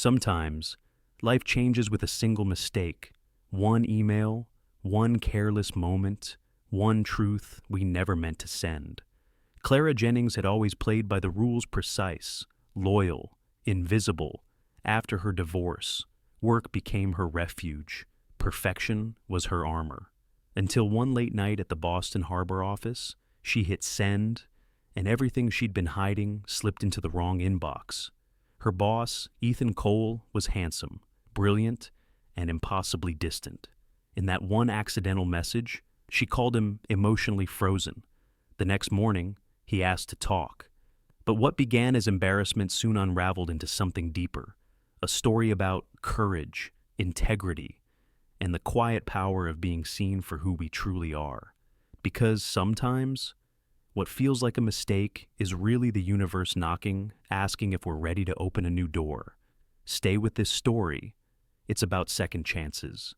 Sometimes, life changes with a single mistake, one email, one careless moment, one truth we never meant to send. Clara Jennings had always played by the rules precise, loyal, invisible. After her divorce, work became her refuge. Perfection was her armor. Until one late night at the Boston Harbor office, she hit send, and everything she'd been hiding slipped into the wrong inbox. Her boss, Ethan Cole, was handsome, brilliant, and impossibly distant. In that one accidental message, she called him emotionally frozen. The next morning, he asked to talk. But what began as embarrassment soon unraveled into something deeper, a story about courage, integrity, and the quiet power of being seen for who we truly are. Because sometimes, what feels like a mistake is really the universe knocking, asking if we're ready to open a new door. Stay with this story. It's about second chances.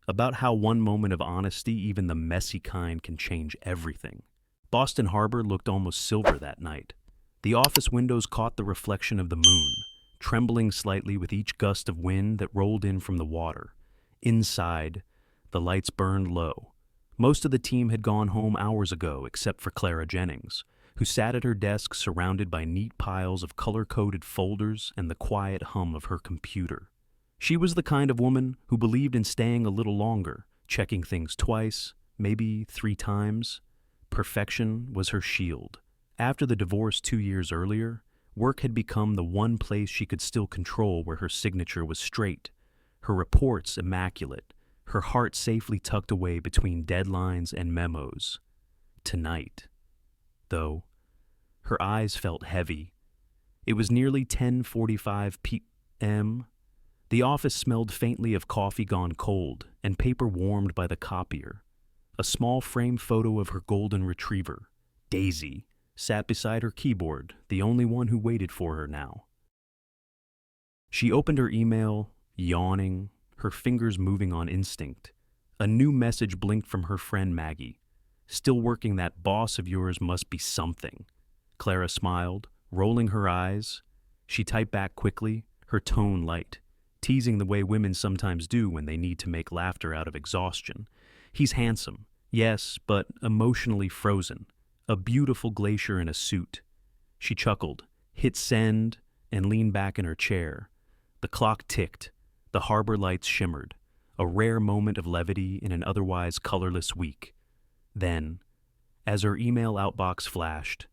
About how one moment of honesty, even the messy kind, can change everything. Boston Harbor looked almost silver that night. The office windows caught the reflection of the moon, trembling slightly with each gust of wind that rolled in from the water. Inside, the lights burned low. Most of the team had gone home hours ago, except for Clara Jennings, who sat at her desk surrounded by neat piles of color-coded folders and the quiet hum of her computer. She was the kind of woman who believed in staying a little longer, checking things twice, maybe 3 times. Perfection was her shield. After the divorce 2 years earlier, work had become the one place she could still control, where her signature was straight, her reports immaculate, her heart safely tucked away between deadlines and memos. Tonight, though, her eyes felt heavy. It was nearly 10:45 p.m. The office smelled faintly of coffee gone cold and paper warmed by the copier. A small frame photo of her golden retriever, Daisy, sat beside her keyboard, the only one who waited for her now. She opened her email, yawning, her fingers moving on instinct. A new message blinked from her friend Maggie. "Still working that boss of yours must be something." Clara smiled, rolling her eyes. She typed back quickly, her tone light, teasing the way women sometimes do when they need to make laughter out of exhaustion. "He's handsome, yes, but emotionally frozen. A beautiful glacier in a suit." She chuckled, hit send, and leaned back in her chair. The clock ticked. The harbor lights shimmered, a rare moment of levity in an otherwise colorless week. Then, as her email outbox flashed,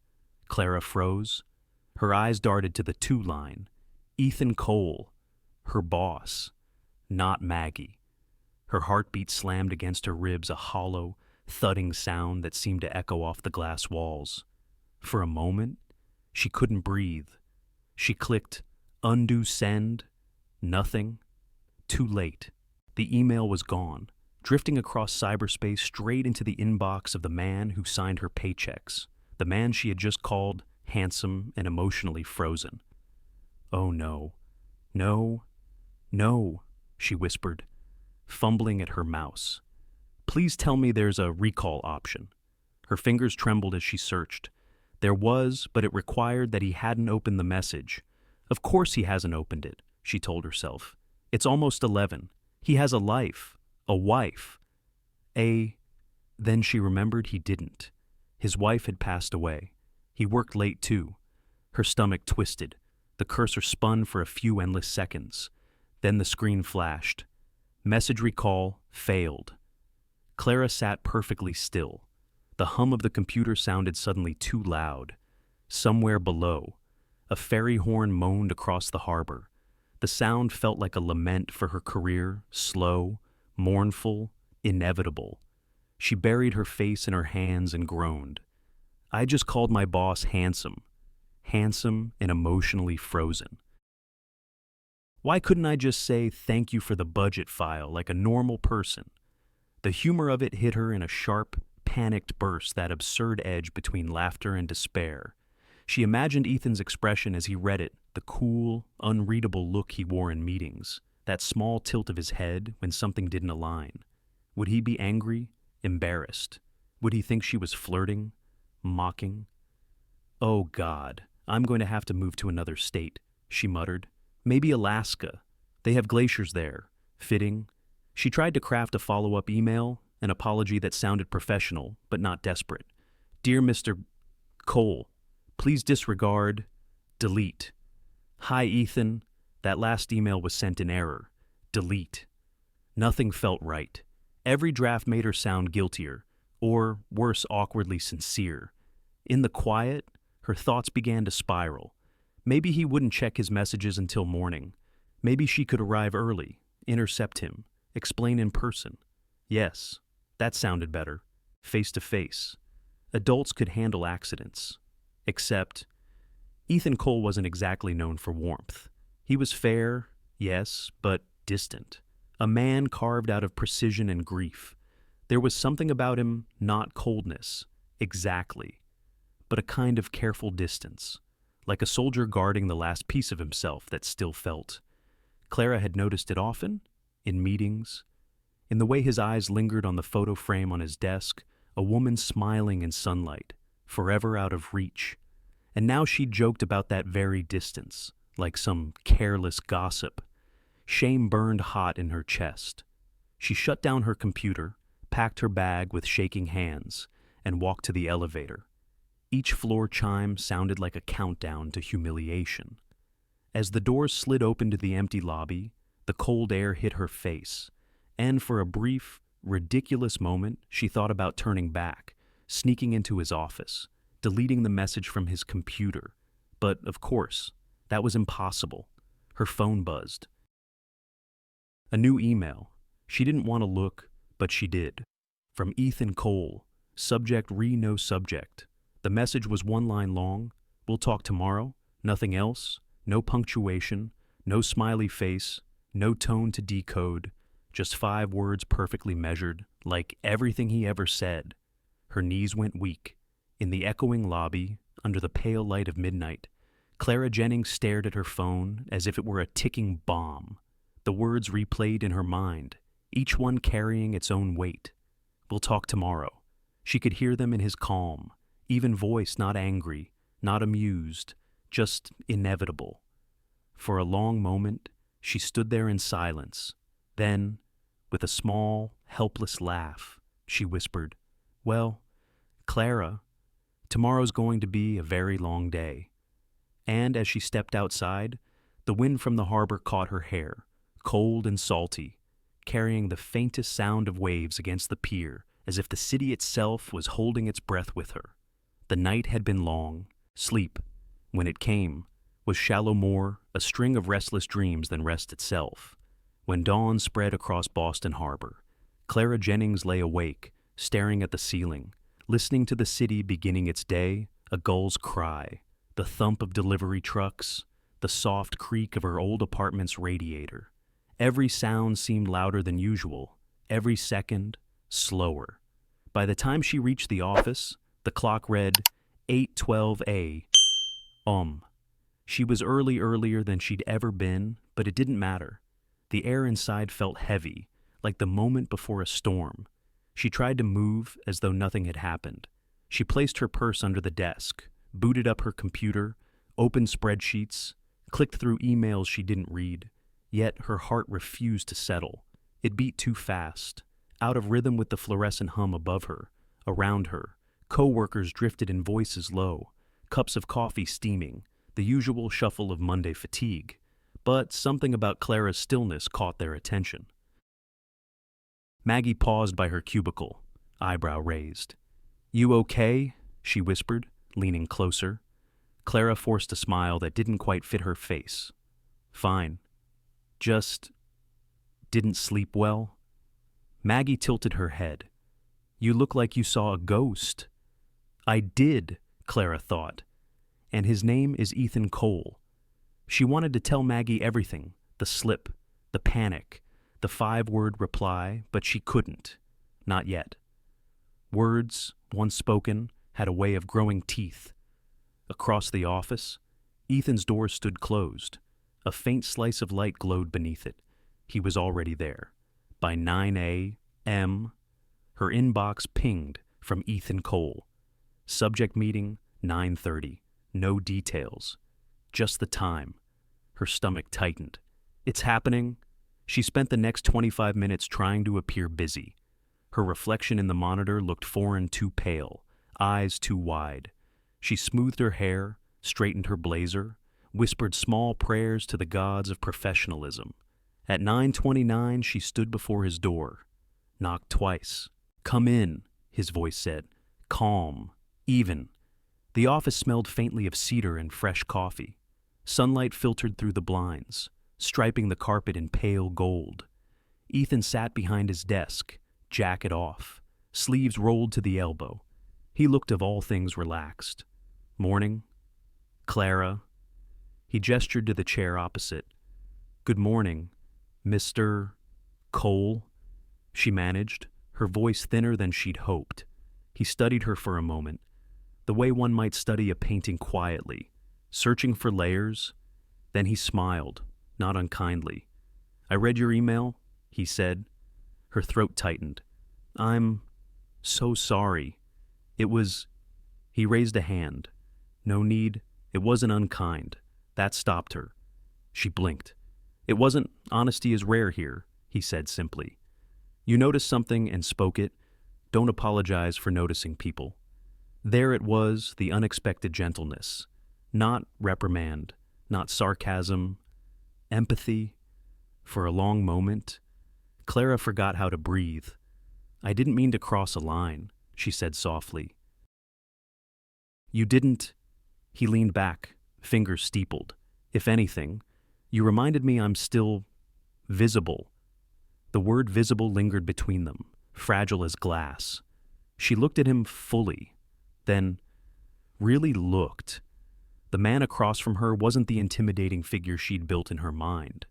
Clara froze. Her eyes darted to the to line. Ethan Cole, her boss, not Maggie. Her heartbeat slammed against her ribs, a hollow, thudding sound that seemed to echo off the glass walls. For a moment, she couldn't breathe. She clicked undo send. Nothing. Too late. The email was gone, drifting across cyberspace straight into the inbox of the man who signed her paychecks, the man she had just called handsome and emotionally frozen. "Oh no. No. No," she whispered, fumbling at her mouse. "Please tell me there's a recall option." Her fingers trembled as she searched. There was, but it required that he hadn't opened the message. Of course he hasn't opened it, she told herself. It's almost 11. He has a life, a wife. Then she remembered he didn't. His wife had passed away. He worked late too. Her stomach twisted. The cursor spun for a few endless seconds. Then the screen flashed. Message recall failed. Clara sat perfectly still. The hum of the computer sounded suddenly too loud. Somewhere below, a ferry horn moaned across the harbor. The sound felt like a lament for her career, slow, mournful, inevitable. She buried her face in her hands and groaned. "I just called my boss handsome. Handsome and emotionally frozen. Why couldn't I just say thank you for the budget file like a normal person?" The humor of it hit her in a sharp, panicked burst, that absurd edge between laughter and despair. She imagined Ethan's expression as he read it, the cool, unreadable look he wore in meetings, that small tilt of his head when something didn't align. Would he be angry, embarrassed? Would he think she was flirting, mocking? "Oh God, I'm going to have to move to another state," she muttered, Maybe Alaska. They have glaciers there. Fitting. She tried to craft a follow-up email, an apology that sounded professional, but not desperate. Dear Mr. Cole, please disregard, delete. Hi, Ethan. That last email was sent in error. Delete. Nothing felt right. Every draft made her sound guiltier, or worse, awkwardly sincere. In the quiet, her thoughts began to spiral. Maybe he wouldn't check his messages until morning. Maybe she could arrive early, intercept him, explain in person. Yes, that sounded better. Face to face. Adults could handle accidents. Except, Ethan Cole wasn't exactly known for warmth. He was fair, yes, but distant. A man carved out of precision and grief. There was something about him, not coldness, exactly, but a kind of careful distance, like a soldier guarding the last piece of himself that still felt. Clara had noticed it often, in meetings, in the way his eyes lingered on the photo frame on his desk, a woman smiling in sunlight, forever out of reach. And now she joked about that very distance, like some careless gossip. Shame burned hot in her chest. She shut down her computer, packed her bag with shaking hands, and walked to the elevator. Each floor chime sounded like a countdown to humiliation. As the doors slid open to the empty lobby, the cold air hit her face, and for a brief, ridiculous moment, she thought about turning back, sneaking into his office, deleting the message from his computer. But, of course, that was impossible. Her phone buzzed. A new email. She didn't want to look, but she did. From Ethan Cole. Subject no subject. The message was one line long. We'll talk tomorrow. Nothing else. No punctuation. No smiley face. No tone to decode. Just 5 words perfectly measured, like everything he ever said. Her knees went weak. In the echoing lobby, under the pale light of midnight, Clara Jennings stared at her phone as if it were a ticking bomb. The words replayed in her mind, each one carrying its own weight. We'll talk tomorrow. She could hear them in his calm, even voice not angry, not amused, just inevitable. For a long moment, she stood there in silence. Then, with a small, helpless laugh, she whispered, Well, Clara, tomorrow's going to be a very long day. And as she stepped outside, the wind from the harbor caught her hair, cold and salty, carrying the faintest sound of waves against the pier, as if the city itself was holding its breath with her. The night had been long. Sleep, when it came, was shallow more a string of restless dreams than rest itself. When dawn spread across Boston Harbor, Clara Jennings lay awake, staring at the ceiling, listening to the city beginning its day, a gull's cry, the thump of delivery trucks, the soft creak of her old apartment's radiator. Every sound seemed louder than usual, every second slower. By the time she reached the office, the clock read 8:12 a.m. She was earlier than she'd ever been, but it didn't matter. The air inside felt heavy, like the moment before a storm. She tried to move as though nothing had happened. She placed her purse under the desk, booted up her computer, opened spreadsheets, clicked through emails she didn't read. Yet her heart refused to settle. It beat too fast, out of rhythm with the fluorescent hum above her, around her. Co-workers drifted in voices low, cups of coffee steaming, the usual shuffle of Monday fatigue. But something about Clara's stillness caught their attention. Maggie paused by her cubicle, eyebrow raised. You okay? She whispered, leaning closer. Clara forced a smile that didn't quite fit her face. Fine. Just didn't sleep well. Maggie tilted her head. You look like you saw a ghost. I did, Clara thought. And his name is Ethan Cole. She wanted to tell Maggie everything, the slip, the panic, the 5-word reply, but she couldn't. Not yet. Words, once spoken, had a way of growing teeth. Across the office, Ethan's door stood closed. A faint slice of light glowed beneath it. He was already there. By 9 a.m., her inbox pinged from Ethan Cole. Subject meeting, 9:30. No details. Just the time. Her stomach tightened. It's happening. She spent the next 25 minutes trying to appear busy. Her reflection in the monitor looked foreign, too pale, eyes too wide. She smoothed her hair, straightened her blazer, whispered small prayers to the gods of professionalism. At 9:29, she stood before his door, knocked twice. "Come in," his voice said, calm, even. The office smelled faintly of cedar and fresh coffee. Sunlight filtered through the blinds, striping the carpet in pale gold. Ethan sat behind his desk, jacket off, sleeves rolled to the elbow. He looked of all things relaxed. "Morning? Clara?" He gestured to the chair opposite. "Good morning, Mr. Cole," she managed, her voice thinner than she'd hoped. He studied her for a moment, the way one might study a painting quietly, searching for layers. Then he smiled, not unkindly. "I read your email," he said. Her throat tightened. "I'm so sorry. It was—" He raised a hand. "No need. It wasn't unkind." That stopped her. She blinked. "It wasn't. Honesty is rare here," he said simply. "You noticed something and spoke it. Don't apologize for noticing people." There it was, the unexpected gentleness. Not reprimand, not sarcasm, empathy. For a long moment, Clara forgot how to breathe. "I didn't mean to cross a line," she said softly. "You didn't—" He leaned back, fingers steepled. "If anything, you reminded me I'm still visible." The word visible lingered between them, fragile as glass. She looked at him fully, then really looked. The man across from her wasn't the intimidating figure she'd built in her mind.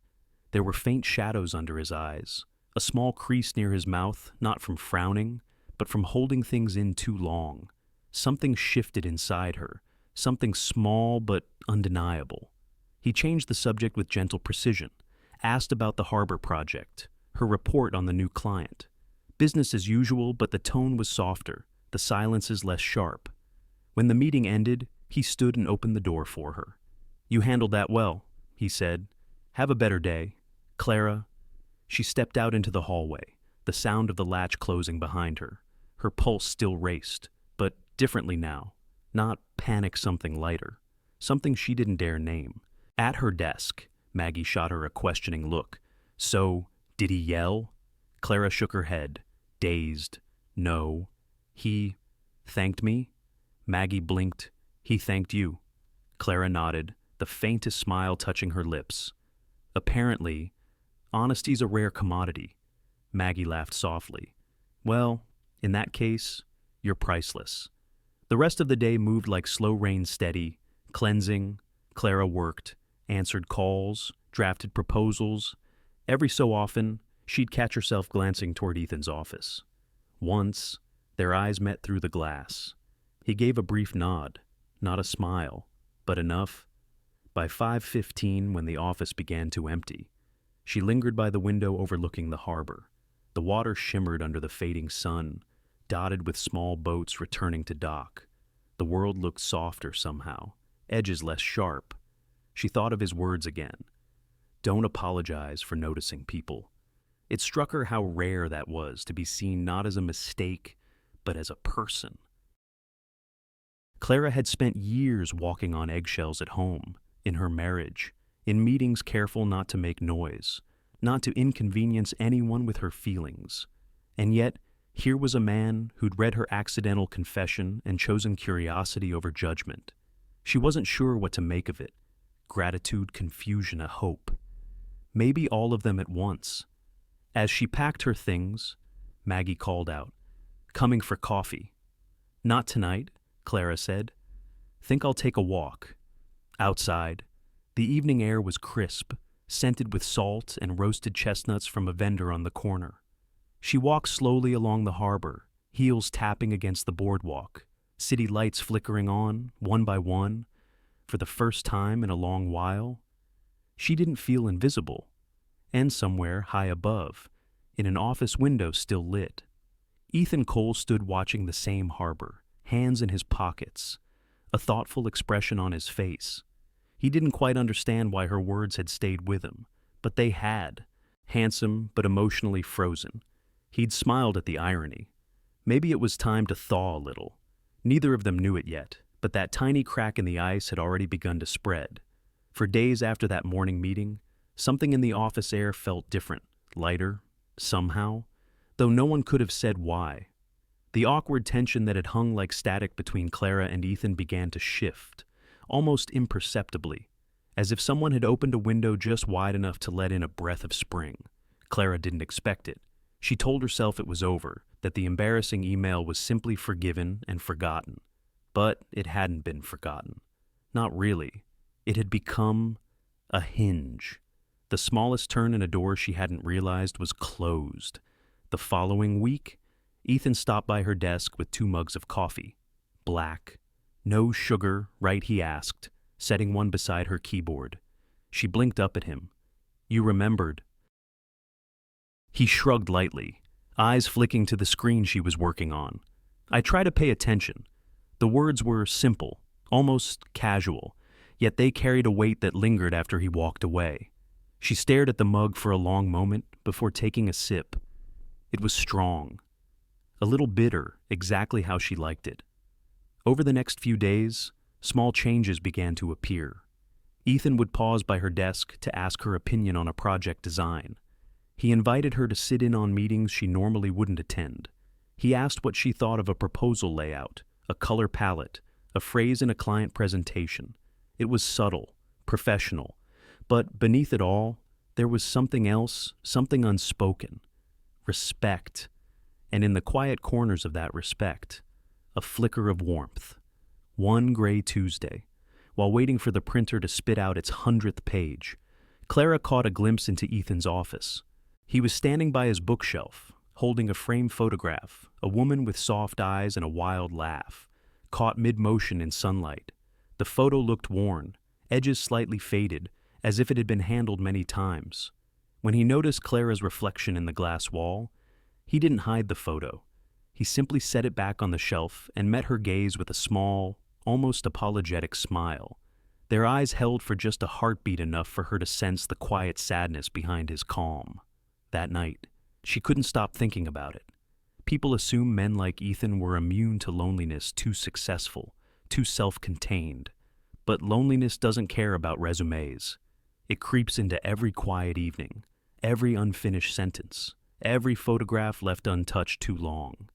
There were faint shadows under his eyes, a small crease near his mouth, not from frowning, but from holding things in too long. Something shifted inside her, something small but undeniable. He changed the subject with gentle precision, asked about the harbor project, her report on the new client. Business as usual, but the tone was softer, the silences less sharp. When the meeting ended, he stood and opened the door for her. "You handled that well," he said. "Have a better day. Clara." She stepped out into the hallway, the sound of the latch closing behind her. Her pulse still raced, but differently now. Not panic, something lighter. Something she didn't dare name. At her desk, Maggie shot her a questioning look. "So, did he yell?" Clara shook her head, dazed. "No." "He thanked me?" Maggie blinked. "He thanked you." Clara nodded, the faintest smile touching her lips. "Apparently, honesty's a rare commodity." Maggie laughed softly. "Well, in that case, you're priceless." The rest of the day moved like slow rain, steady, cleansing. Clara worked, answered calls, drafted proposals. Every so often, she'd catch herself glancing toward Ethan's office. Once, their eyes met through the glass. He gave a brief nod, not a smile, but enough. By 5:15, when the office began to empty, she lingered by the window overlooking the harbor. The water shimmered under the fading sun, dotted with small boats returning to dock. The world looked softer somehow, edges less sharp. She thought of his words again. Don't apologize for noticing people. It struck her how rare that was, to be seen not as a mistake, but as a person. Clara had spent years walking on eggshells at home, in her marriage, in meetings careful not to make noise, not to inconvenience anyone with her feelings. And yet, here was a man who'd read her accidental confession and chosen curiosity over judgment. She wasn't sure what to make of it. Gratitude, confusion, a hope. Maybe all of them at once. As she packed her things, Maggie called out, "Coming for coffee." "Not tonight," Clara said. "Think I'll take a walk." Outside, the evening air was crisp, scented with salt and roasted chestnuts from a vendor on the corner. She walked slowly along the harbor, heels tapping against the boardwalk, city lights flickering on, one by one. For the first time in a long while, she didn't feel invisible. And somewhere high above, in an office window still lit, Ethan Cole stood watching the same harbor, hands in his pockets, a thoughtful expression on his face. He didn't quite understand why her words had stayed with him, but they had. Handsome but emotionally frozen. He'd smiled at the irony. Maybe it was time to thaw a little. Neither of them knew it yet, but that tiny crack in the ice had already begun to spread. For days after that morning meeting, something in the office air felt different, lighter, somehow, though no one could have said why. The awkward tension that had hung like static between Clara and Ethan began to shift, almost imperceptibly, as if someone had opened a window just wide enough to let in a breath of spring. Clara didn't expect it. She told herself it was over, that the embarrassing email was simply forgiven and forgotten. But it hadn't been forgotten. Not really. It had become a hinge. The smallest turn in a door she hadn't realized was closed. The following week, Ethan stopped by her desk with 2 mugs of coffee. Black. No sugar, right, he asked, setting one beside her keyboard. She blinked up at him. You remembered. He shrugged lightly, eyes flicking to the screen she was working on. I try to pay attention. The words were simple, almost casual, yet they carried a weight that lingered after he walked away. She stared at the mug for a long moment before taking a sip. It was strong. A little bitter, exactly how she liked it. Over the next few days, small changes began to appear. Ethan would pause by her desk to ask her opinion on a project design. He invited her to sit in on meetings she normally wouldn't attend. He asked what she thought of a proposal layout, a color palette, a phrase in a client presentation. It was subtle, professional, but beneath it all, there was something else, something unspoken. Respect. And in the quiet corners of that respect, a flicker of warmth. One gray Tuesday, while waiting for the printer to spit out its 100th page, Clara caught a glimpse into Ethan's office. He was standing by his bookshelf, holding a framed photograph, a woman with soft eyes and a wild laugh, caught mid-motion in sunlight. The photo looked worn, edges slightly faded, as if it had been handled many times. When he noticed Clara's reflection in the glass wall, he didn't hide the photo. He simply set it back on the shelf and met her gaze with a small, almost apologetic smile. Their eyes held for just a heartbeat enough for her to sense the quiet sadness behind his calm. That night, she couldn't stop thinking about it. People assume men like Ethan were immune to loneliness, too successful, too self-contained. But loneliness doesn't care about resumes. It creeps into every quiet evening, every unfinished sentence, every photograph left untouched too long.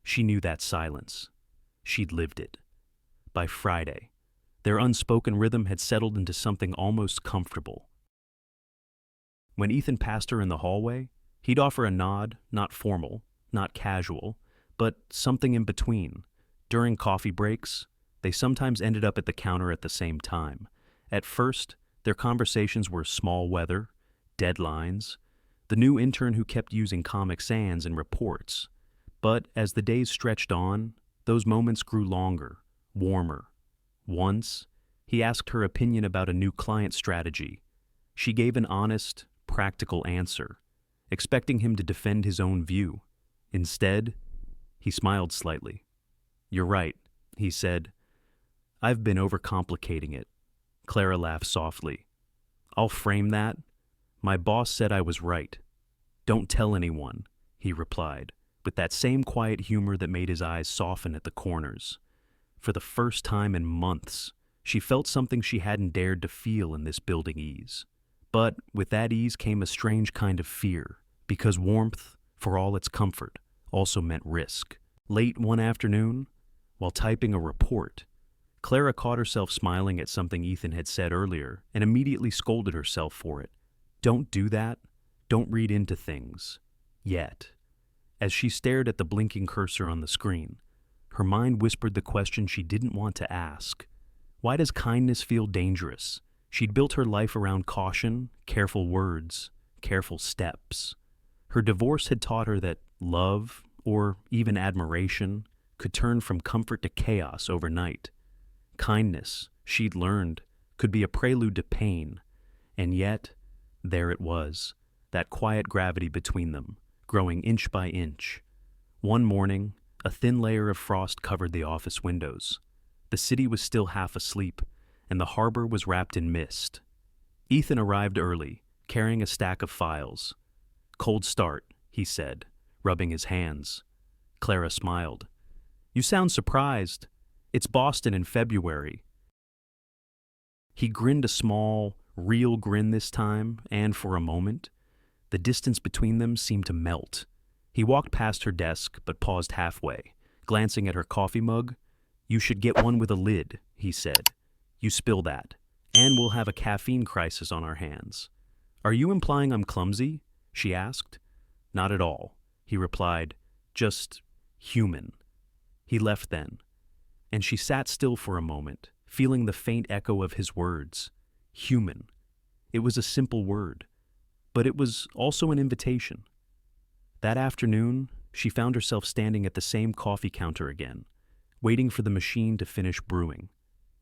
She knew that silence. She'd lived it. By Friday, their unspoken rhythm had settled into something almost comfortable. When Ethan passed her in the hallway, he'd offer a nod, not formal, not casual, but something in between. During coffee breaks, they sometimes ended up at the counter at the same time. At first, their conversations were small weather, deadlines, the new intern who kept using Comic Sans and reports. But as the days stretched on, those moments grew longer, warmer. Once, he asked her opinion about a new client strategy. She gave an honest, practical answer, expecting him to defend his own view. Instead, he smiled slightly. You're right, he said. I've been overcomplicating it. Clara laughed softly. I'll frame that. My boss said I was right. Don't tell anyone, he replied, with that same quiet humor that made his eyes soften at the corners. For the first time in months, she felt something she hadn't dared to feel in this building ease. But with that ease came a strange kind of fear, because warmth, for all its comfort, also meant risk. Late one afternoon, while typing a report, Clara caught herself smiling at something Ethan had said earlier and immediately scolded herself for it. Don't do that. Don't read into things. Yet. As she stared at the blinking cursor on the screen, her mind whispered the question she didn't want to ask. Why does kindness feel dangerous? She'd built her life around caution, careful words, careful steps. Her divorce had taught her that love, or even admiration, could turn from comfort to chaos overnight. Kindness, she'd learned, could be a prelude to pain. And yet, there it was, that quiet gravity between them, growing inch by inch. One morning, a thin layer of frost covered the office windows. The city was still half asleep, and the harbor was wrapped in mist. Ethan arrived early, carrying a stack of files. "Cold start," he said, rubbing his hands. Clara smiled. "You sound surprised. It's Boston in February." He grinned a small, real grin this time, and for a moment, the distance between them seemed to melt. He walked past her desk, but paused halfway, glancing at her coffee mug. "You should get one with a lid," he said. "You spill that, and we'll have a caffeine crisis on our hands." "Are you implying I'm clumsy?" she asked. "Not at all," he replied. "Just human." He left then, and she sat still for a moment, feeling the faint echo of his words. Human. It was a simple word, but it was also an invitation. That afternoon, she found herself standing at the same coffee counter again, waiting for the machine to finish brewing.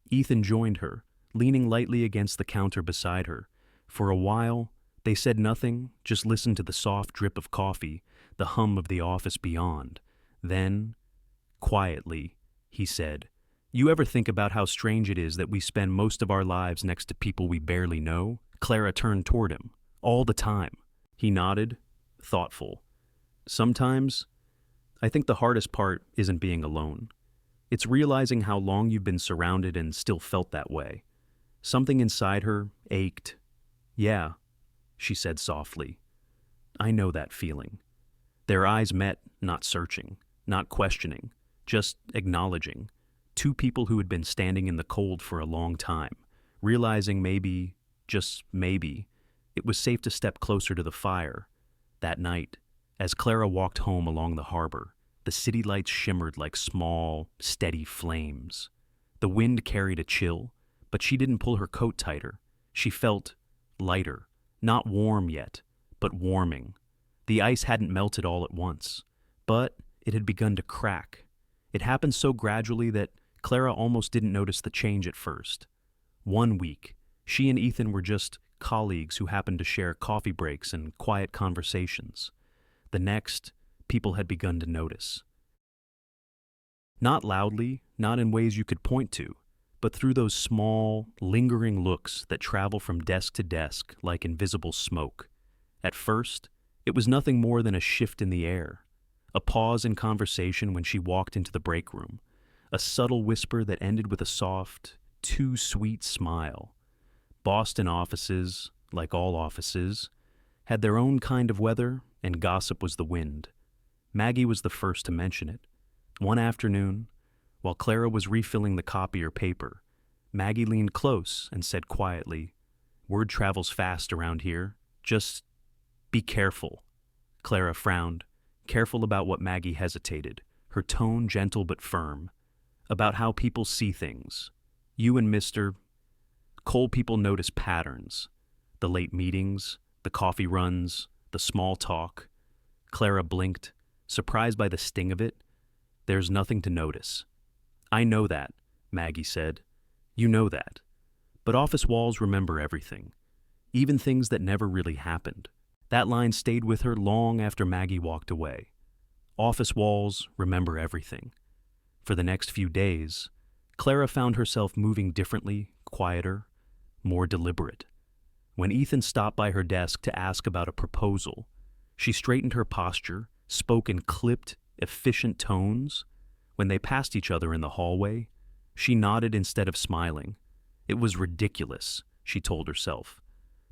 Ethan joined her, leaning lightly against the counter beside her. For a while, they said nothing, just listened to the soft drip of coffee, the hum of the office beyond. Then, quietly, he said, "You ever think about how strange it is that we spend most of our lives next to people we barely know?" Clara turned toward him. "All the time." He nodded, thoughtful. "Sometimes, I think the hardest part isn't being alone. It's realizing how long you've been surrounded and still felt that way." Something inside her ached. "Yeah," she said softly. "I know that feeling." Their eyes met, not searching, not questioning, just acknowledging. Two people who had been standing in the cold for a long time, realizing maybe, just maybe, it was safe to step closer to the fire. That night, as Clara walked home along the harbor, the city lights shimmered like small, steady flames. The wind carried a chill, but she didn't pull her coat tighter. She felt lighter, not warm yet, but warming. The ice hadn't melted all at once, but it had begun to crack. It happened so gradually that Clara almost didn't notice the change at first. One week, she and Ethan were just colleagues who happened to share coffee breaks and quiet conversations. The next, people had begun to notice. Not loudly, not in ways you could point to, but through those small, lingering looks that travel from desk to desk like invisible smoke. At first, it was nothing more than a shift in the air, a pause in conversation when she walked into the break room, a subtle whisper that ended with a soft, too sweet smile. Boston offices, like all offices, had their own kind of weather, and gossip was the wind. Maggie was the first to mention it. One afternoon, while Clara was refilling the copier paper, Maggie leaned close and said quietly, "Word travels fast around here. Just be careful." Clara frowned, careful about what Maggie hesitated, her tone gentle but firm. "About how people see things. You and Mr. Cole people notice patterns. The late meetings, the coffee runs, the small talk." Clara blinked, surprised by the sting of it. "There's nothing to notice." "I know that," Maggie said. "You know that. But office walls remember everything, even things that never really happened." That line stayed with her long after Maggie walked away. Office walls remember everything. For the next few days, Clara found herself moving differently, quieter, more deliberate. When Ethan stopped by her desk to ask about a proposal, she straightened her posture, spoke in clipped, efficient tones. When they passed each other in the hallway, she nodded instead of smiling. It was ridiculous, she told herself.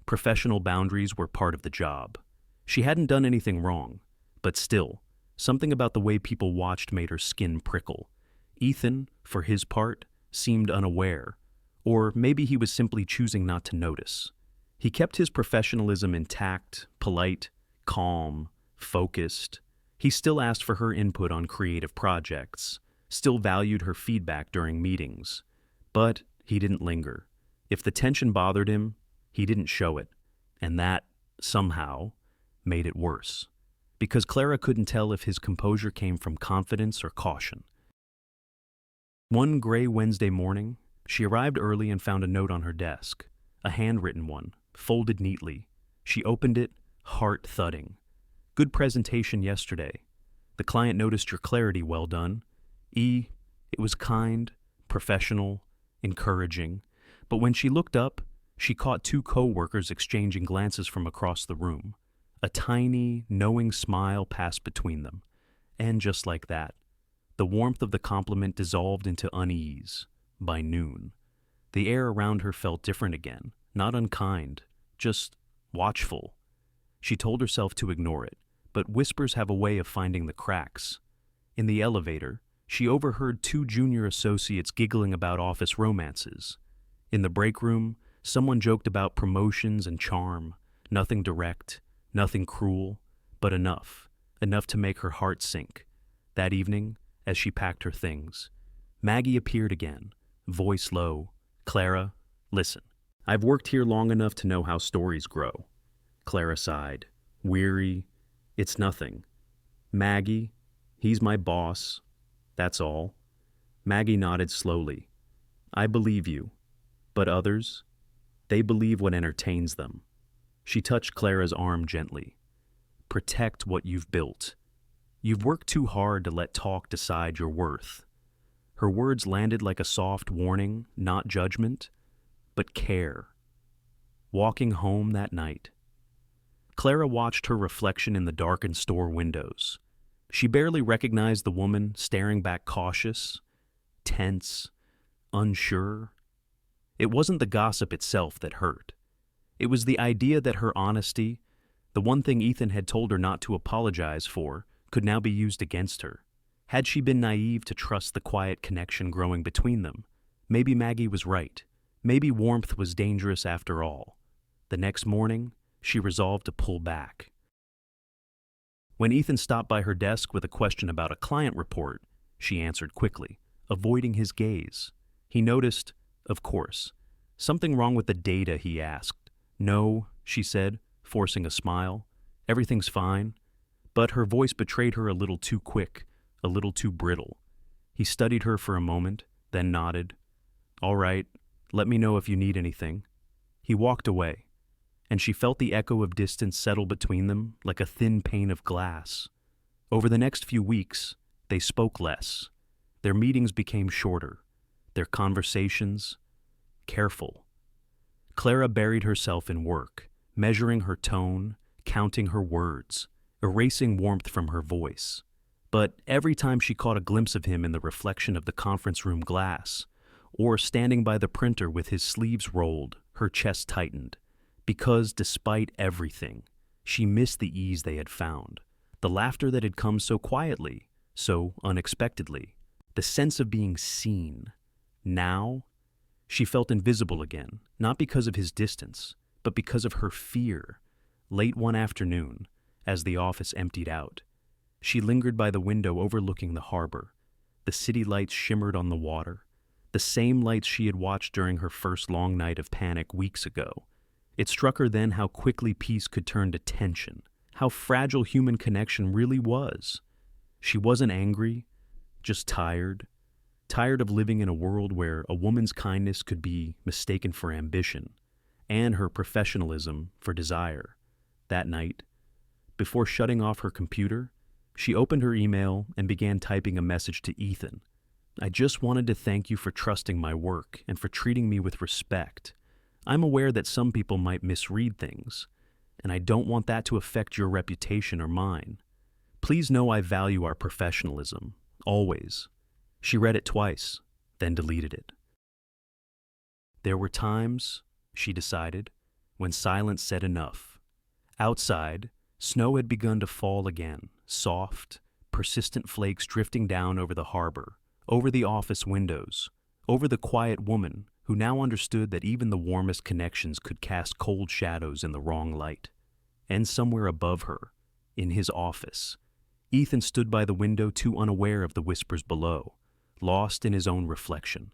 Professional boundaries were part of the job. She hadn't done anything wrong, but still, something about the way people watched made her skin prickle. Ethan, for his part, seemed unaware, or maybe he was simply choosing not to notice. He kept his professionalism intact, polite, calm, focused. He still asked for her input on creative projects, still valued her feedback during meetings. But he didn't linger. If the tension bothered him, he didn't show it, and that, somehow, made it worse. Because Clara couldn't tell if his composure came from confidence or caution. One gray Wednesday morning, she arrived early and found a note on her desk, a handwritten one, folded neatly. She opened it, heart thudding. "Good presentation yesterday. The client noticed your clarity, well done. It was kind, professional, encouraging. But when she looked up, she caught two co-workers exchanging glances from across the room. A tiny, knowing smile passed between them. And just like that, the warmth of the compliment dissolved into unease. By noon, the air around her felt different again, not unkind, just watchful. She told herself to ignore it, but whispers have a way of finding the cracks. In the elevator, she overheard two junior associates giggling about office romances. In the break room, someone joked about promotions and charm, nothing direct, nothing cruel, but enough to make her heart sink. That evening, as she packed her things, Maggie appeared again, voice low. "Clara, listen. I've worked here long enough to know how stories grow." Clara sighed. "Weary. It's nothing. Maggie, he's my boss. That's all." Maggie nodded slowly. "I believe you. But others? They believe what entertains them." She touched Clara's arm gently. "Protect what you've built. You've worked too hard to let talk decide your worth." Her words landed like a soft warning, not judgment, but care. Walking home that night, Clara watched her reflection in the darkened store windows. She barely recognized the woman staring back, cautious, tense, unsure. It wasn't the gossip itself that hurt. It was the idea that her honesty, the one thing Ethan had told her not to apologize for, could now be used against her. Had she been naive to trust the quiet connection growing between them? Maybe Maggie was right. Maybe warmth was dangerous after all. The next morning, she resolved to pull back. When Ethan stopped by her desk with a question about a client report, she answered quickly, avoiding his gaze. He noticed, of course. "Something wrong with the data?" he asked. "No," she said, forcing a smile. "Everything's fine." But her voice betrayed her a little too quick, a little too brittle. He studied her for a moment, then nodded. "All right, let me know if you need anything." He walked away, and she felt the echo of distance settle between them like a thin pane of glass. Over the next few weeks, they spoke less. Their meetings became shorter, their conversations careful. Clara buried herself in work, measuring her tone, counting her words, erasing warmth from her voice. But every time she caught a glimpse of him in the reflection of the conference room glass, or standing by the printer with his sleeves rolled, her chest tightened. Because despite everything, she missed the ease they had found, the laughter that had come so quietly, so unexpectedly, the sense of being seen. Now, she felt invisible again, not because of his distance, but because of her fear. Late one afternoon, as the office emptied out, she lingered by the window overlooking the harbor. The city lights shimmered on the water, the same lights she had watched during her first long night of panic weeks ago. It struck her then how quickly peace could turn to tension, how fragile human connection really was. She wasn't angry, just tired of living in a world where a woman's kindness could be mistaken for ambition, and her professionalism for desire. That night, before shutting off her computer, she opened her email and began typing a message to Ethan. "I just wanted to thank you for trusting my work and for treating me with respect. I'm aware that some people might misread things, and I don't want that to affect your reputation or mine. Please know I value our professionalism, always." She read it twice, then deleted it. There were times, she decided, when silence said enough. Outside, snow had begun to fall again, soft, persistent flakes drifting down over the harbor, over the office windows, over the quiet woman who now understood that even the warmest connections could cast cold shadows in the wrong light. And somewhere above her, in his office, Ethan stood by the window too unaware of the whispers below, lost in his own reflection.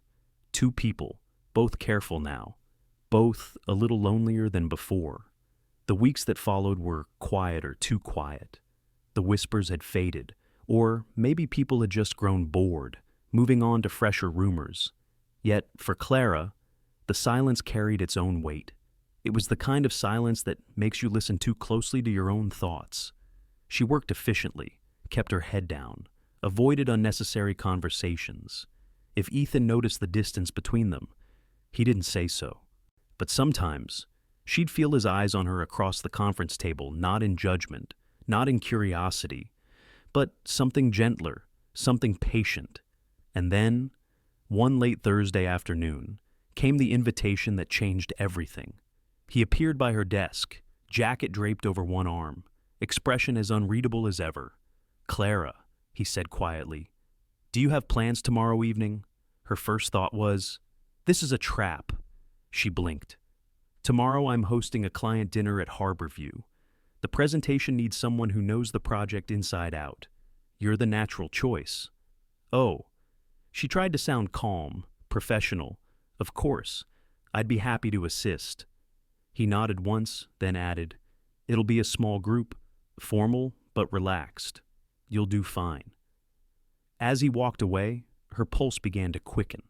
Two people, both careful now, both a little lonelier than before. The weeks that followed were quieter, too quiet. The whispers had faded, or maybe people had just grown bored, moving on to fresher rumors. Yet, for Clara, the silence carried its own weight. It was the kind of silence that makes you listen too closely to your own thoughts. She worked efficiently, kept her head down, avoided unnecessary conversations. If Ethan noticed the distance between them, He didn't say so. But sometimes, she'd feel his eyes on her across the conference table, not in judgment, not in curiosity, but something gentler, something patient. And then, one late Thursday afternoon, came the invitation that changed everything. He appeared by her desk, jacket draped over one arm, expression as unreadable as ever. "Clara," he said quietly, "do you have plans tomorrow evening?" Her first thought was, "This is a trap." She blinked. "Tomorrow I'm hosting a client dinner at Harborview. The presentation needs someone who knows the project inside out. You're the natural choice." "Oh." She tried to sound calm, professional. "Of course. I'd be happy to assist." He nodded once, then added, "It'll be a small group, formal but relaxed. You'll do fine." As he walked away, her pulse began to quicken.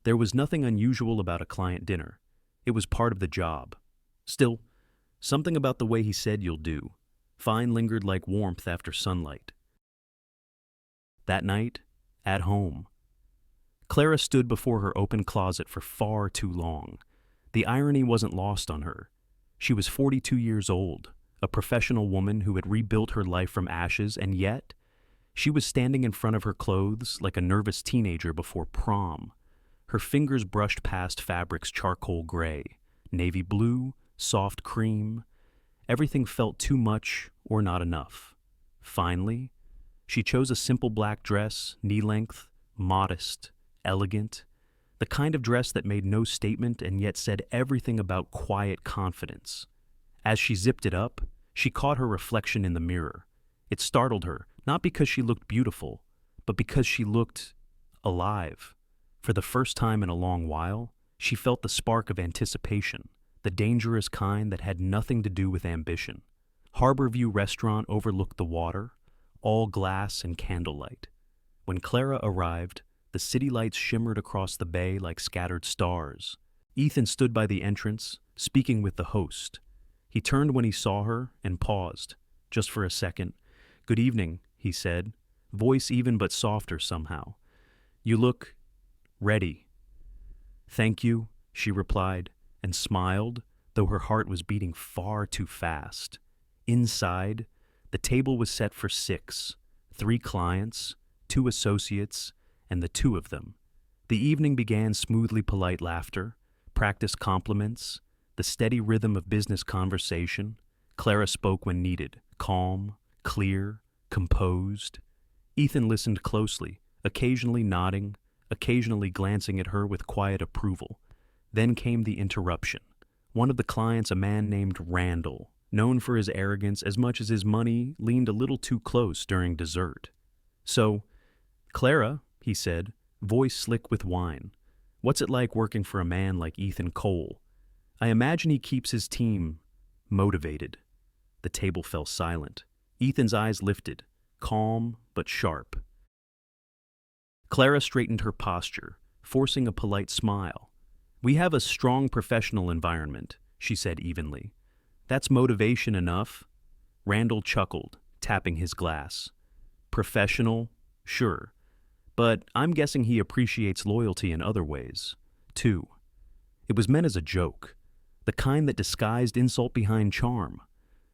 There was nothing unusual about a client dinner. It was part of the job. Still, something about the way he said "you'll do" fine lingered like warmth after sunlight. That night, at home, Clara stood before her open closet for far too long. The irony wasn't lost on her. She was 42 years old, a professional woman who had rebuilt her life from ashes, and yet, she was standing in front of her clothes like a nervous teenager before prom. Her fingers brushed past fabrics charcoal gray, navy blue, soft cream. Everything felt too much or not enough. Finally, she chose a simple black dress, knee-length, modest, elegant, the kind of dress that made no statement and yet said everything about quiet confidence. As she zipped it up, she caught her reflection in the mirror. It startled her, not because she looked beautiful, but because she looked alive. For the first time in a long while, she felt the spark of anticipation, the dangerous kind that had nothing to do with ambition. Harborview Restaurant overlooked the water, all glass and candlelight. When Clara arrived, the city lights shimmered across the bay like scattered stars. Ethan stood by the entrance, speaking with the host. He turned when he saw her and paused, just for a second. "Good evening," he said, voice even but softer somehow. "You look ready." "Thank you," she replied, and smiled, though her heart was beating far too fast. Inside, the table was set for 6, 3 clients, 2 associates, and the 2 of them. The evening began smoothly polite laughter, practiced compliments, the steady rhythm of business conversation. Clara spoke when needed, calm, clear, composed. Ethan listened closely, occasionally nodding, occasionally glancing at her with quiet approval. Then came the interruption. One of the clients, a man named Randall, known for his arrogance as much as his money, leaned a little too close during dessert. "So, Clara," he said, voice slick with wine, "what's it like working for a man like Ethan Cole? I imagine he keeps his team motivated." The table fell silent. Ethan's eyes lifted, calm but sharp. Clara straightened her posture, forcing a polite smile. "We have a strong professional environment," she said evenly. "That's motivation enough." Randall chuckled, tapping his glass. "Professional? Sure. But I'm guessing he appreciates loyalty in other ways, too." It was meant as a joke, the kind that disguised insult behind charm.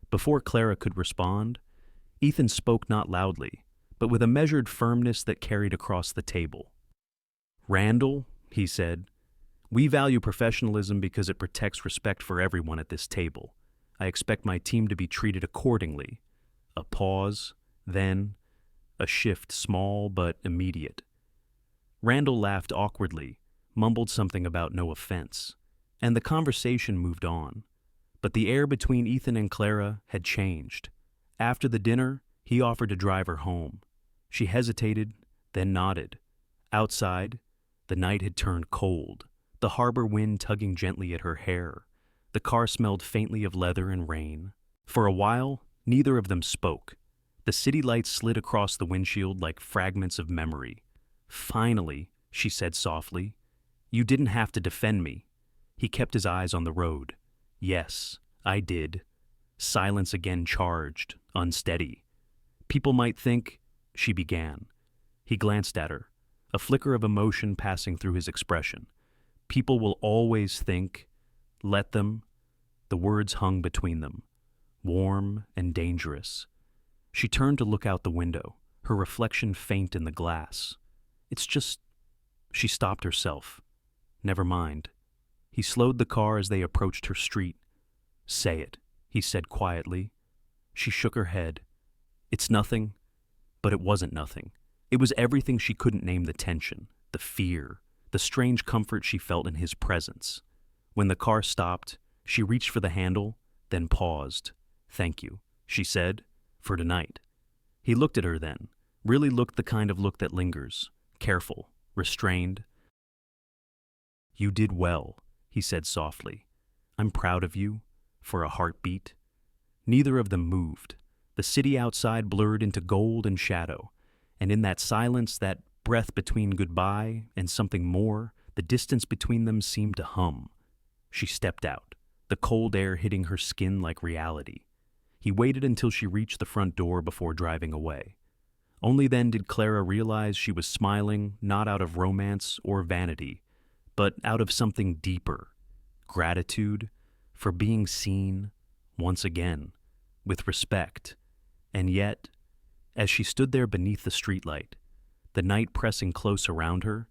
Before Clara could respond, Ethan spoke not loudly, but with a measured firmness that carried across the table. "Randall," he said, "we value professionalism because it protects respect for everyone at this table. I expect my team to be treated accordingly." A pause, then a shift, small but immediate. Randall laughed awkwardly, mumbled something about no offense, and the conversation moved on. But the air between Ethan and Clara had changed. After the dinner, he offered to drive her home. She hesitated, then nodded. Outside, the night had turned cold, the harbor wind tugging gently at her hair. The car smelled faintly of leather and rain. For a while, neither of them spoke. The city lights slid across the windshield like fragments of memory. "Finally," she said softly, "you didn't have to defend me." He kept his eyes on the road. "Yes, I did." Silence again charged, unsteady. "People might think," she began. He glanced at her, a flicker of emotion passing through his expression. People will always think, let them. The words hung between them, warm and dangerous. She turned to look out the window, her reflection faint in the glass. It's just... She stopped herself. Never mind. He slowed the car as they approached her street. Say it, he said quietly. She shook her head. It's nothing, but it wasn't nothing. It was everything she couldn't name: the tension, the fear, the strange comfort she felt in his presence. When the car stopped, she reached for the handle, then paused. Thank you, she said, for tonight. He looked at her then, really looked the kind of look that lingers, careful, restrained. You did well, he said softly. I'm proud of you, for a heartbeat. Neither of them moved. The city outside blurred into gold and shadow, and in that silence, that breath between goodbye and something more, the distance between them seemed to hum. She stepped out, the cold air hitting her skin like reality. He waited until she reached the front door before driving away. Only then did Clara realize she was smiling not out of romance or vanity, but out of something deeper: gratitude for being seen once again, with respect. And yet, as she stood there beneath the streetlight, the night pressing close around her,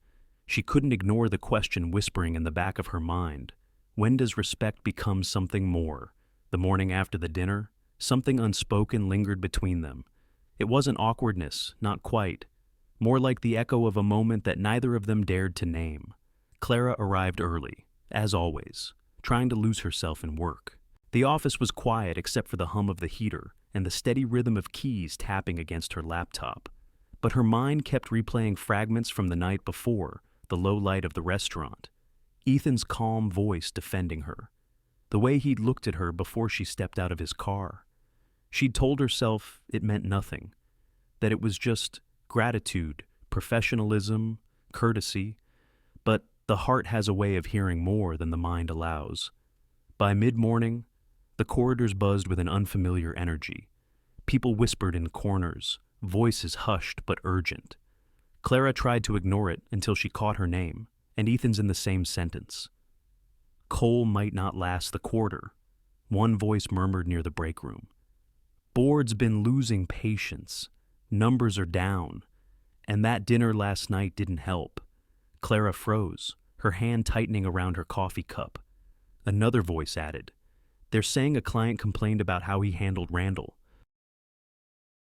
she couldn't ignore the question whispering in the back of her mind. When does respect become something more? The morning after the dinner, something unspoken lingered between them. It wasn't awkwardness, not quite. More like the echo of a moment that neither of them dared to name. Clara arrived early, as always, trying to lose herself in work. The office was quiet except for the hum of the heater and the steady rhythm of keys tapping against her laptop. But her mind kept replaying fragments from the night before, the low light of the restaurant. Ethan's calm voice defending her. The way he'd looked at her before she stepped out of his car. She'd told herself it meant nothing, that it was just gratitude, professionalism, courtesy, but the heart has a way of hearing more than the mind allows. By mid-morning, the corridors buzzed with an unfamiliar energy. People whispered in corners, voices hushed but urgent. Clara tried to ignore it until she caught her name, and Ethan's in the same sentence. Coal might not last the quarter, one voice murmured near the break room. Board's been losing patience. Numbers are down. And that dinner last night didn't help. Clara froze, her hand tightening around her coffee cup. Another voice added, they're saying a client complained about how he handled Randall.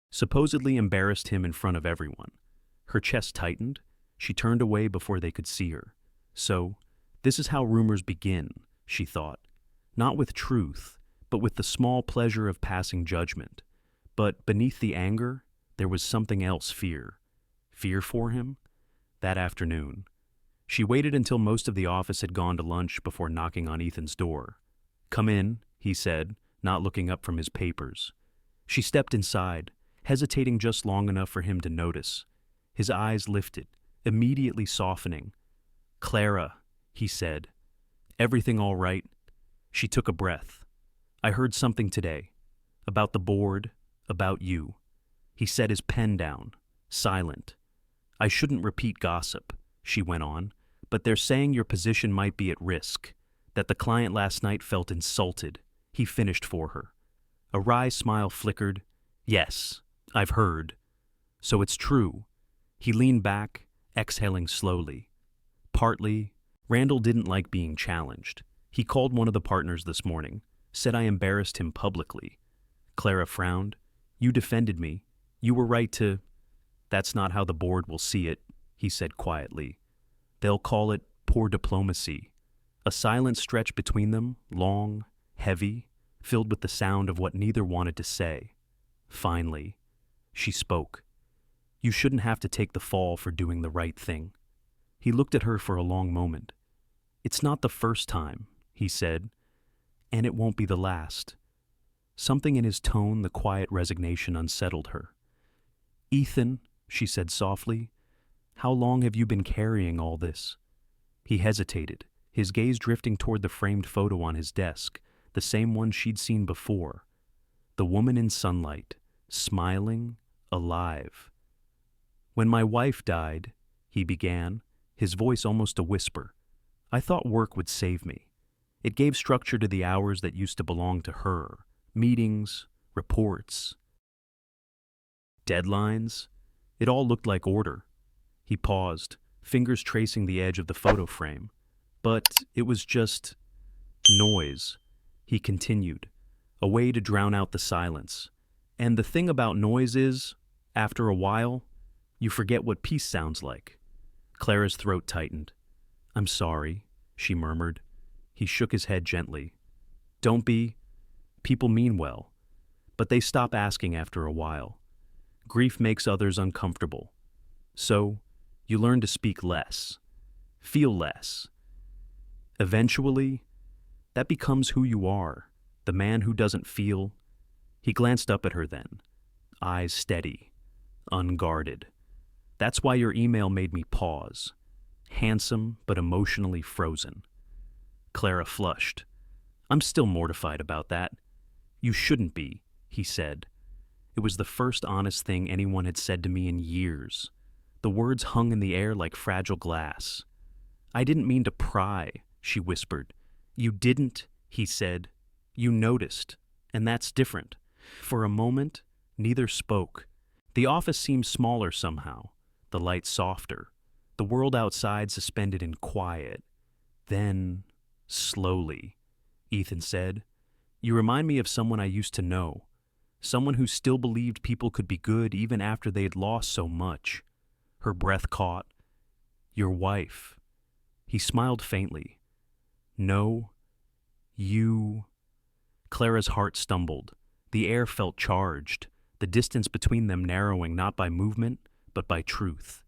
Supposedly embarrassed him in front of everyone. Her chest tightened. She turned away before they could see her. So, this is how rumors begin, she thought. Not with truth, but with the small pleasure of passing judgment. But beneath the anger, there was something else: fear. Fear for him? That afternoon. She waited until most of the office had gone to lunch before knocking on Ethan's door. Come in, he said, not looking up from his papers. She stepped inside, hesitating just long enough for him to notice. His eyes lifted, immediately softening. Clara, he said. Everything all right? She took a breath. I heard something today. About the board, about you. He set his pen down, silent. I shouldn't repeat gossip, she went on, but they're saying your position might be at risk, that the client last night felt insulted. He finished for her. A wry smile flickered. Yes, I've heard. So it's true. He leaned back, exhaling slowly. Partly, Randall didn't like being challenged. He called one of the partners this morning, said I embarrassed him publicly. Clara frowned. You defended me. You were right to... That's not how the board will see it, he said quietly. They'll call it poor diplomacy. A silence stretched between them, long, heavy, filled with the sound of what neither wanted to say. Finally, she spoke. You shouldn't have to take the fall for doing the right thing. He looked at her for a long moment. It's not the first time, he said, and it won't be the last. Something in his tone, the quiet resignation, unsettled her. Ethan, she said softly, how long have you been carrying all this? He hesitated, his gaze drifting toward the framed photo on his desk, the same one she'd seen before. The woman in sunlight, smiling, alive. When my wife died, he began, his voice almost a whisper, I thought work would save me. It gave structure to the hours that used to belong to her. Meetings, reports, deadlines. It all looked like order. He paused, fingers tracing the edge of the photo frame. But it was just noise. He continued, a way to drown out the silence. And the thing about noise is, after a while, you forget what peace sounds like. Clara's throat tightened. I'm sorry, she murmured. He shook his head gently. Don't be. People mean well. But they stop asking after a while. Grief makes others uncomfortable. So, you learn to speak less. Feel less. Eventually, that becomes who you are, the man who doesn't feel. He glanced up at her then, eyes steady, unguarded. That's why your email made me pause, handsome but emotionally frozen. Clara flushed. I'm still mortified about that. You shouldn't be, he said. It was the first honest thing anyone had said to me in years. The words hung in the air like fragile glass. I didn't mean to pry, she whispered. You didn't, he said. You noticed, and that's different. For a moment, neither spoke. The office seemed smaller somehow, the light softer, the world outside suspended in quiet. Then, slowly, Ethan said, you remind me of someone I used to know, someone who still believed people could be good even after they had lost so much. Her breath caught. Your wife. He smiled faintly. No, you. Clara's heart stumbled. The air felt charged, the distance between them narrowing not by movement, but by truth.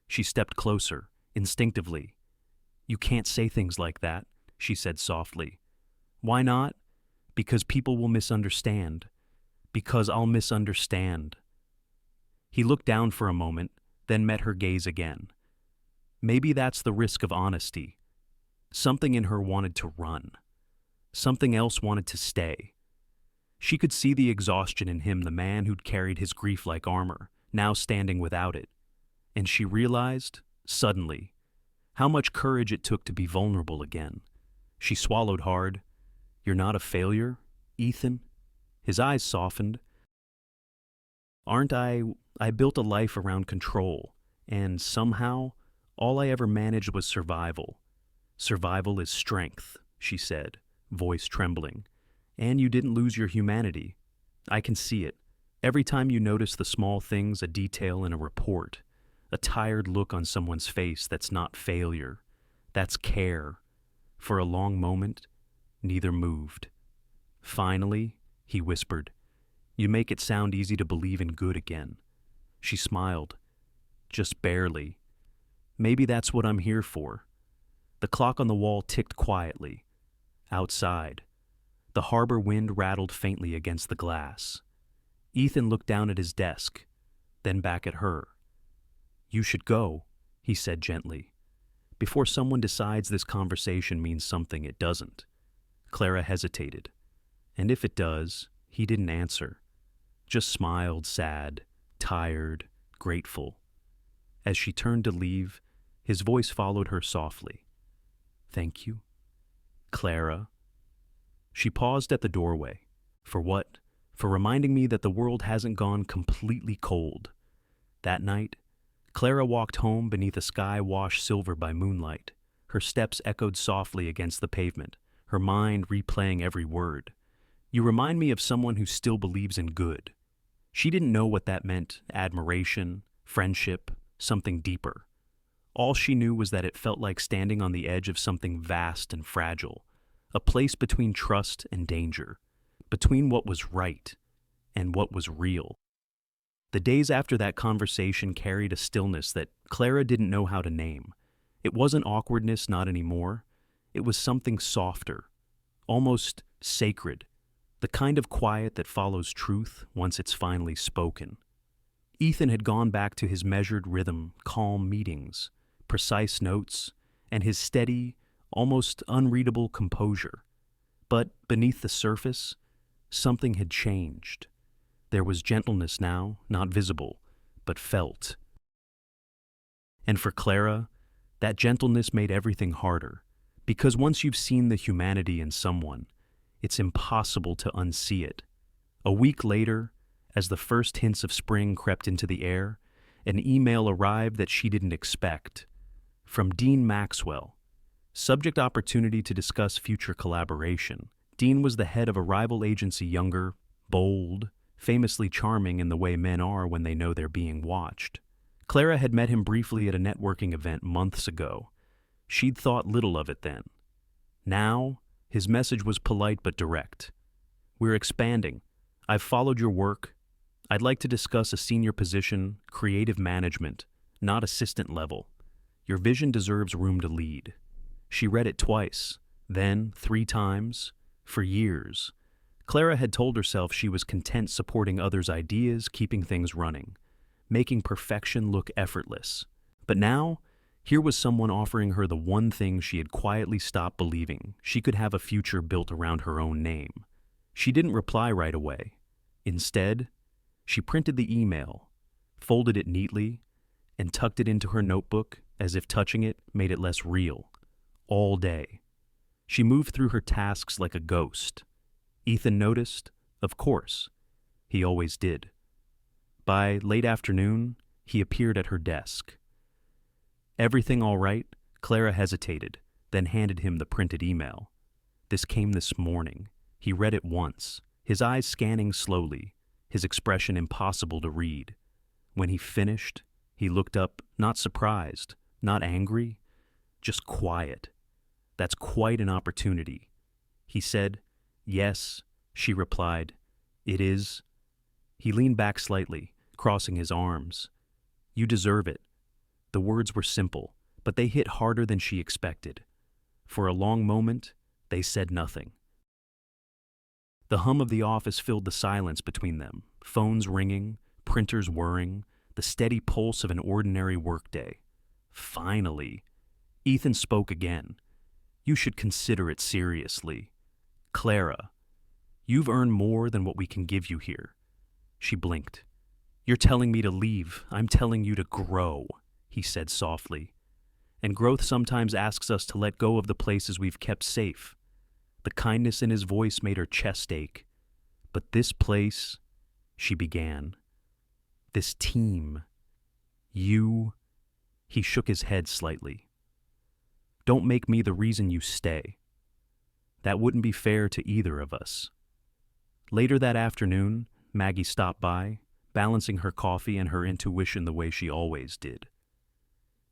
She stepped closer, instinctively. You can't say things like that, she said softly. Why not? Because people will misunderstand. Because I'll misunderstand. He looked down for a moment, then met her gaze again. Maybe that's the risk of honesty. Something in her wanted to run. Something else wanted to stay. She could see the exhaustion in him, the man who'd carried his grief like armor, now standing without it. And she realized, suddenly, how much courage it took to be vulnerable again. She swallowed hard. You're not a failure, Ethan? His eyes softened. Aren't I built a life around control, and somehow, all I ever managed was survival. Survival is strength, she said, voice trembling. And you didn't lose your humanity. I can see it. Every time you notice the small things, a detail in a report, a tired look on someone's face, that's not failure. That's care. For a long moment, neither moved. Finally, he whispered, you make it sound easy to believe in good again. She smiled. Just barely. Maybe that's what I'm here for. The clock on the wall ticked quietly. Outside, the harbor wind rattled faintly against the glass. Ethan looked down at his desk, then back at her. You should go, he said gently, before someone decides this conversation means something it doesn't. Clara hesitated. And if it does, he didn't answer. Just smiled, sad, tired, grateful. As she turned to leave, his voice followed her softly. Thank you, Clara. She paused at the doorway. For what? For reminding me that the world hasn't gone completely cold. That night, Clara walked home beneath a sky washed silver by moonlight. Her steps echoed softly against the pavement, her mind replaying every word. You remind me of someone who still believes in good. She didn't know what that meant, admiration, friendship, something deeper. All she knew was that it felt like standing on the edge of something vast and fragile, a place between trust and danger, between what was right and what was real. The days after that conversation carried a stillness that Clara didn't know how to name. It wasn't awkwardness, not anymore. It was something softer, almost sacred, the kind of quiet that follows truth once it's finally spoken. Ethan had gone back to his measured rhythm, calm meetings, precise notes, and his steady, almost unreadable composure. But beneath the surface, something had changed. There was gentleness now, not visible, but felt. And for Clara, that gentleness made everything harder. Because once you've seen the humanity in someone, it's impossible to unsee it. A week later, as the first hints of spring crept into the air, an email arrived that she didn't expect. From Dean Maxwell. Subject: opportunity to discuss future collaboration. Dean was the head of a rival agency, younger, bold, famously charming in the way men are when they know they're being watched. Clara had met him briefly at a networking event months ago. She'd thought little of it then. Now, his message was polite but direct. "We're expanding. I've followed your work. I'd like to discuss a senior position, creative management, not assistant level. Your vision deserves room to lead." She read it twice, then 3 times. For years, Clara had told herself she was content supporting others' ideas, keeping things running, making perfection look effortless. But now, here was someone offering her the one thing she had quietly stopped believing: she could have a future built around her own name. She didn't reply right away. Instead, she printed the email, folded it neatly, and tucked it into her notebook as if touching it made it less real. All day, she moved through her tasks like a ghost. Ethan noticed, of course. He always did. By late afternoon, he appeared at her desk. "Everything all right?" Clara hesitated, then handed him the printed email. "This came this morning." He read it once, his eyes scanning slowly, his expression impossible to read. When he finished, he looked up, not surprised, not angry, just quiet. "That's quite an opportunity." He said, "Yes," she replied, "it is." He leaned back slightly, crossing his arms. "You deserve it." The words were simple, but they hit harder than she expected. For a long moment, they said nothing. The hum of the office filled the silence between them, phones ringing, printers whirring, the steady pulse of an ordinary workday. Finally, Ethan spoke again. "You should consider it seriously. Clara, you've earned more than what we can give you here." She blinked. "You're telling me to leave. I'm telling you to grow," he said softly. "And growth sometimes asks us to let go of the places we've kept safe." The kindness in his voice made her chest ache. "But this place," she began. "This team. You—" He shook his head slightly. "Don't make me the reason you stay. That wouldn't be fair to either of us." Later that afternoon, Maggie stopped by, balancing her coffee and her intuition the way she always did.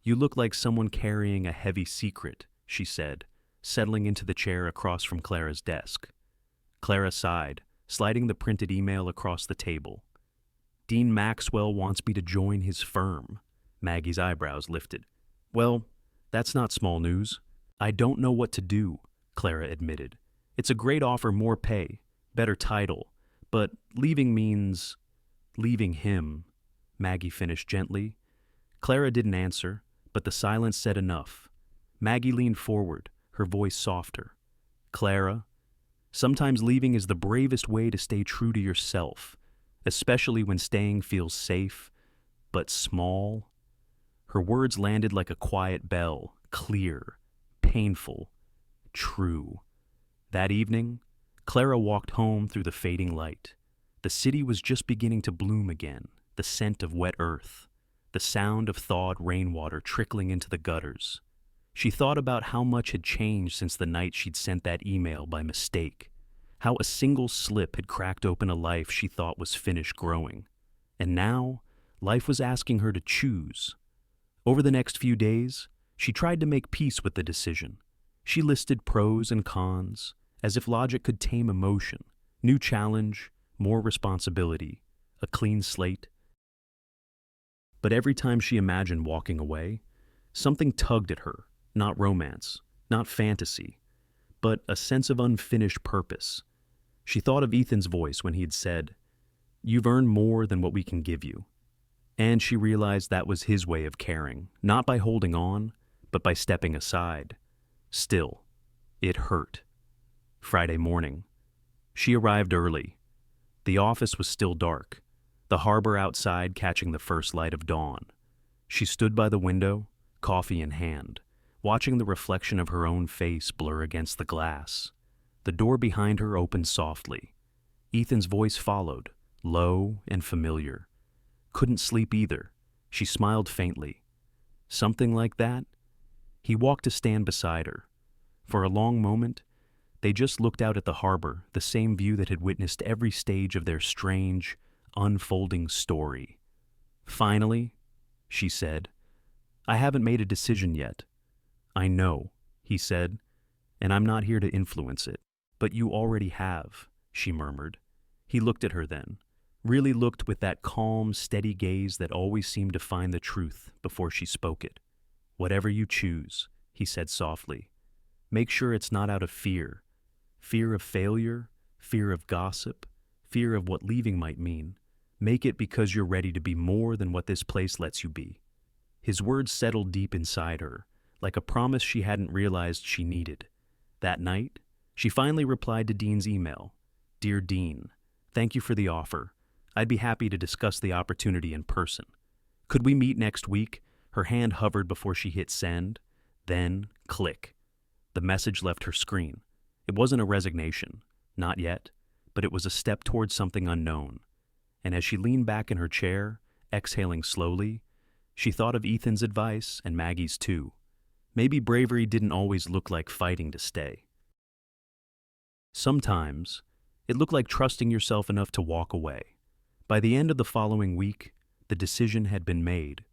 "You look like someone carrying a heavy secret," she said, settling into the chair across from Clara's desk. Clara sighed, sliding the printed email across the table. "Dean Maxwell wants me to join his firm." Maggie's eyebrows lifted. "Well, that's not small news." "I don't know what to do," Clara admitted. "It's a great offer, more pay, better title, but leaving means—" "Leaving him," Maggie finished gently. Clara didn't answer, but the silence said enough. Maggie leaned forward, her voice softer. "Clara, sometimes leaving is the bravest way to stay true to yourself, especially when staying feels safe, but small." Her words landed like a quiet bell, clear, painful, true. That evening, Clara walked home through the fading light. The city was just beginning to bloom again, the scent of wet earth, the sound of thawed rainwater trickling into the gutters. She thought about how much had changed since the night she'd sent that email by mistake, how a single slip had cracked open a life she thought was finished growing. And now, life was asking her to choose. Over the next few days, she tried to make peace with the decision. She listed pros and cons, as if logic could tame emotion. New challenge, more responsibility, a clean slate. But every time she imagined walking away, something tugged at her, not romance, not fantasy, but a sense of unfinished purpose. She thought of Ethan's voice when he had said, "You've earned more than what we can give you." And she realized that was his way of caring, not by holding on, but by stepping aside. Still, it hurt. Friday morning. She arrived early. The office was still dark, the harbor outside catching the first light of dawn. She stood by the window, coffee in hand, watching the reflection of her own face blur against the glass. The door behind her opened softly. Ethan's voice followed, low and familiar. Couldn't sleep either. She smiled faintly. Something like that? He walked to stand beside her. For a long moment, they just looked out at the harbor, the same view that had witnessed every stage of their strange, unfolding story. Finally, she said, "I haven't made a decision yet." "I know," he said, "and I'm not here to influence it." "But you already have," she murmured. He looked at her then, really looked with that calm, steady gaze that always seemed to find the truth before she spoke it. "Whatever you choose," he said softly, "make sure it's not out of fear. Fear of failure, fear of gossip, fear of what leaving might mean. Make it because you're ready to be more than what this place lets you be." His words settled deep inside her, like a promise she hadn't realized she needed. That night, she finally replied to Dean's email. "Dear Dean, thank you for the offer. I'd be happy to discuss the opportunity in person. Could we meet next week?" Her hand hovered before she hit send. Then, click. The message left her screen. It wasn't a resignation, not yet, but it was a step towards something unknown. And as she leaned back in her chair, exhaling slowly, she thought of Ethan's advice and Maggie's too. Maybe bravery didn't always look like fighting to stay. Sometimes, it looked like trusting yourself enough to walk away. By the end of the following week, the decision had been made.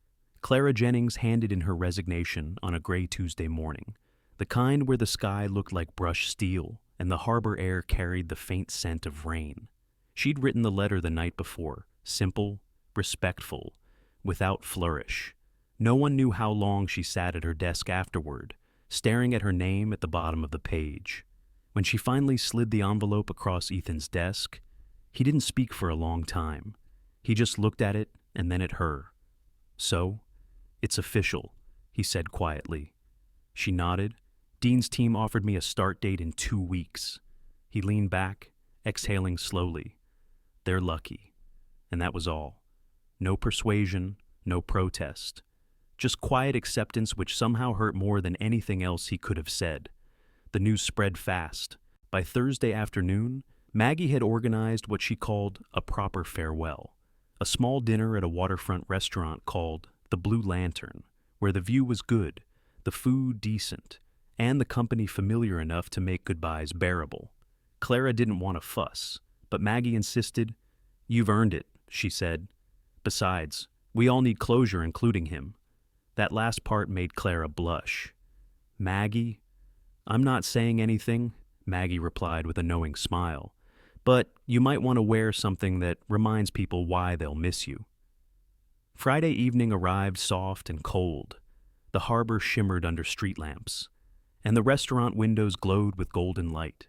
Clara Jennings handed in her resignation on a gray Tuesday morning, the kind where the sky looked like brushed steel and the harbor air carried the faint scent of rain. She'd written the letter the night before, simple, respectful, without flourish. No one knew how long she sat at her desk afterward, staring at her name at the bottom of the page. When she finally slid the envelope across Ethan's desk, he didn't speak for a long time. He just looked at it and then at her. "So, it's official," he said quietly. She nodded. "Dean's team offered me a start date in 2 weeks. He leaned back, exhaling slowly. "They're lucky." And that was all. No persuasion, no protest. Just quiet acceptance which somehow hurt more than anything else he could have said. The news spread fast. By Thursday afternoon, Maggie had organized what she called a proper farewell, a small dinner at a waterfront restaurant called the Blue Lantern, where the view was good, the food decent, and the company familiar enough to make goodbyes bearable. Clara didn't want to fuss, but Maggie insisted. "You've earned it," she said. "Besides, we all need closure, including him." That last part made Clara blush. "Maggie?" "I'm not saying anything," Maggie replied with a knowing smile, "but you might want to wear something that reminds people why they'll miss you." Friday evening arrived soft and cold. The harbor shimmered under street lamps, and the restaurant windows glowed with golden light.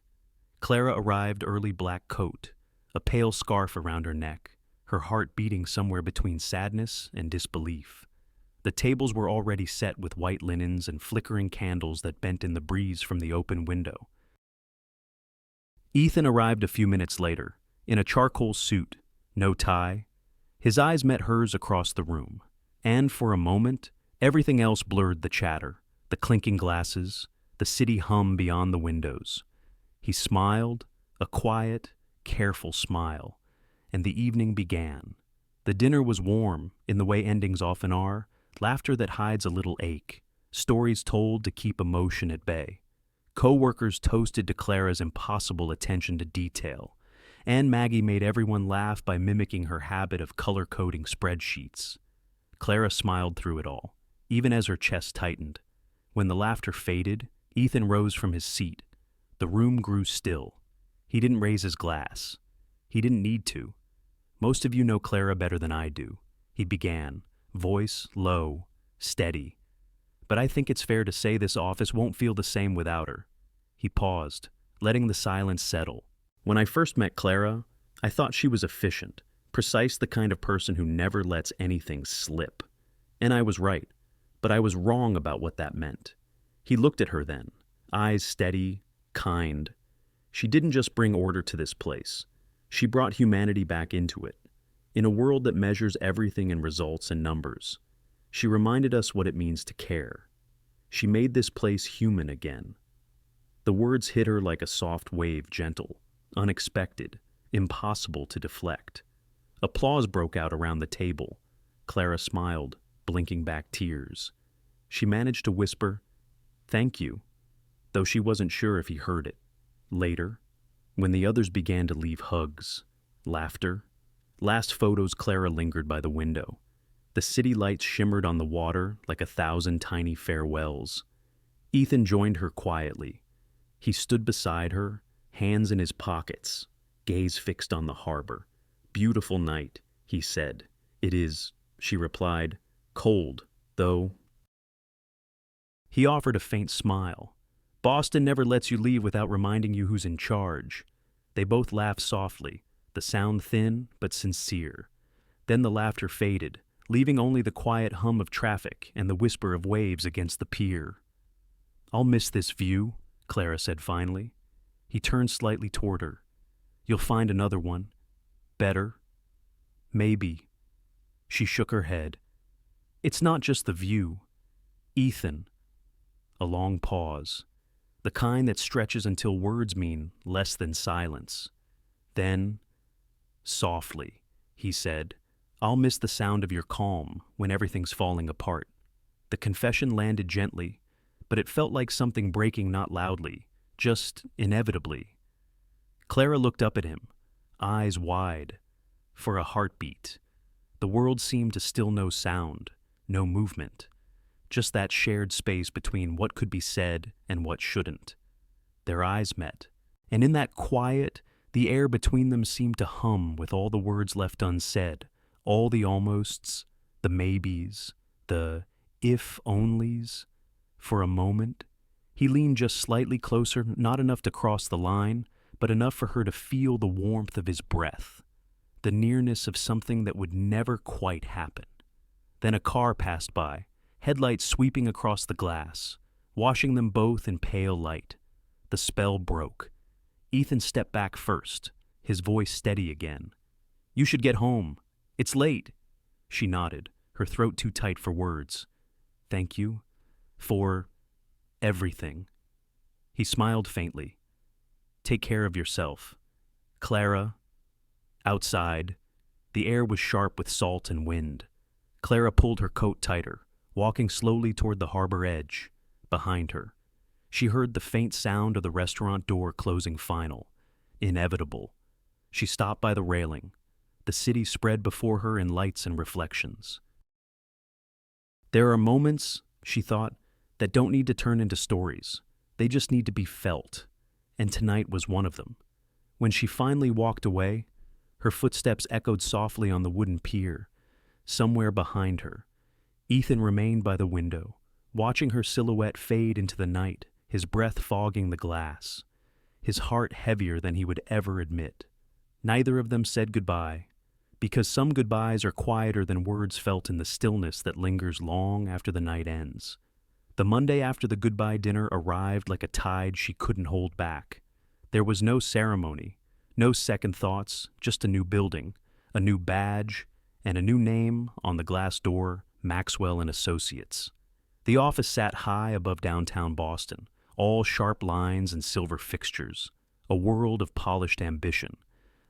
Clara arrived early black coat, a pale scarf around her neck, her heart beating somewhere between sadness and disbelief. The tables were already set with white linens and flickering candles that bent in the breeze from the open window. Ethan arrived a few minutes later, in a charcoal suit, no tie. His eyes met hers across the room, and for a moment, everything else blurred the chatter, the clinking glasses, the city hum beyond the windows. He smiled, a quiet, careful smile, and the evening began. The dinner was warm, in the way endings often are, laughter that hides a little ache, stories told to keep emotion at bay. Co-workers toasted to Clara's impossible attention to detail, and Maggie made everyone laugh by mimicking her habit of color-coding spreadsheets. Clara smiled through it all, even as her chest tightened. When the laughter faded, Ethan rose from his seat. The room grew still. He didn't raise his glass. He didn't need to. "Most of you know Clara better than I do," he began, voice low, steady. "But I think it's fair to say this office won't feel the same without her." He paused, letting the silence settle. "When I first met Clara, I thought she was efficient, precise, the kind of person who never lets anything slip. And I was right, but I was wrong about what that meant." He looked at her then, eyes steady, kind. She didn't just bring order to this place. She brought humanity back into it. In a world that measures everything in results and numbers, she reminded us what it means to care. She made this place human again. The words hit her like a soft wave, gentle, unexpected, impossible to deflect. Applause broke out around the table. Clara smiled, blinking back tears. She managed to whisper, "Thank you," though she wasn't sure if he heard it. Later, when the others began to leave hugs, laughter, last photos, Clara lingered by the window. The city lights shimmered on the water like 1,000 tiny farewells. Ethan joined her quietly. He stood beside her, hands in his pockets, gaze fixed on the harbor. "Beautiful night," he said. "It is," she replied. "Cold, though." He offered a faint smile. "Boston never lets you leave without reminding you who's in charge." They both laughed softly, the sound thin but sincere. Then the laughter faded, leaving only the quiet hum of traffic and the whisper of waves against the pier. "I'll miss this view," Clara said finally. He turned slightly toward her. "You'll find another one. Better. Maybe." She shook her head. "It's not just the view. Ethan." A long pause. The kind that stretches until words mean less than silence. Then, softly, he said, "I'll miss the sound of your calm when everything's falling apart." The confession landed gently, but it felt like something breaking not loudly, just inevitably. Clara looked up at him, eyes wide, for a heartbeat. The world seemed to still no sound, no movement, just that shared space between what could be said and what shouldn't. Their eyes met, and in that quiet, the air between them seemed to hum with all the words left unsaid, all the almosts, the maybes, the if-onlys. For a moment, he leaned just slightly closer, not enough to cross the line, but enough for her to feel the warmth of his breath, the nearness of something that would never quite happen. Then a car passed by, headlights sweeping across the glass, washing them both in pale light. The spell broke. Ethan stepped back first, his voice steady again. "You should get home. It's late." She nodded, her throat too tight for words. "Thank you for everything." He smiled faintly. "Take care of yourself." Clara. Outside, the air was sharp with salt and wind. Clara pulled her coat tighter, walking slowly toward the harbor edge. Behind her, she heard the faint sound of the restaurant door closing final, inevitable. She stopped by the railing. The city spread before her in lights and reflections. There are moments, she thought, that don't need to turn into stories. They just need to be felt. And tonight was one of them. When she finally walked away, her footsteps echoed softly on the wooden pier. Somewhere behind her, Ethan remained by the window, watching her silhouette fade into the night, his breath fogging the glass, his heart heavier than he would ever admit. Neither of them said goodbye, because some goodbyes are quieter than words felt in the stillness that lingers long after the night ends. The Monday after the goodbye dinner arrived like a tide she couldn't hold back. There was no ceremony, no second thoughts, just a new building, a new badge, and a new name on the glass door, Maxwell and Associates. The office sat high above downtown Boston, all sharp lines and silver fixtures, a world of polished ambition,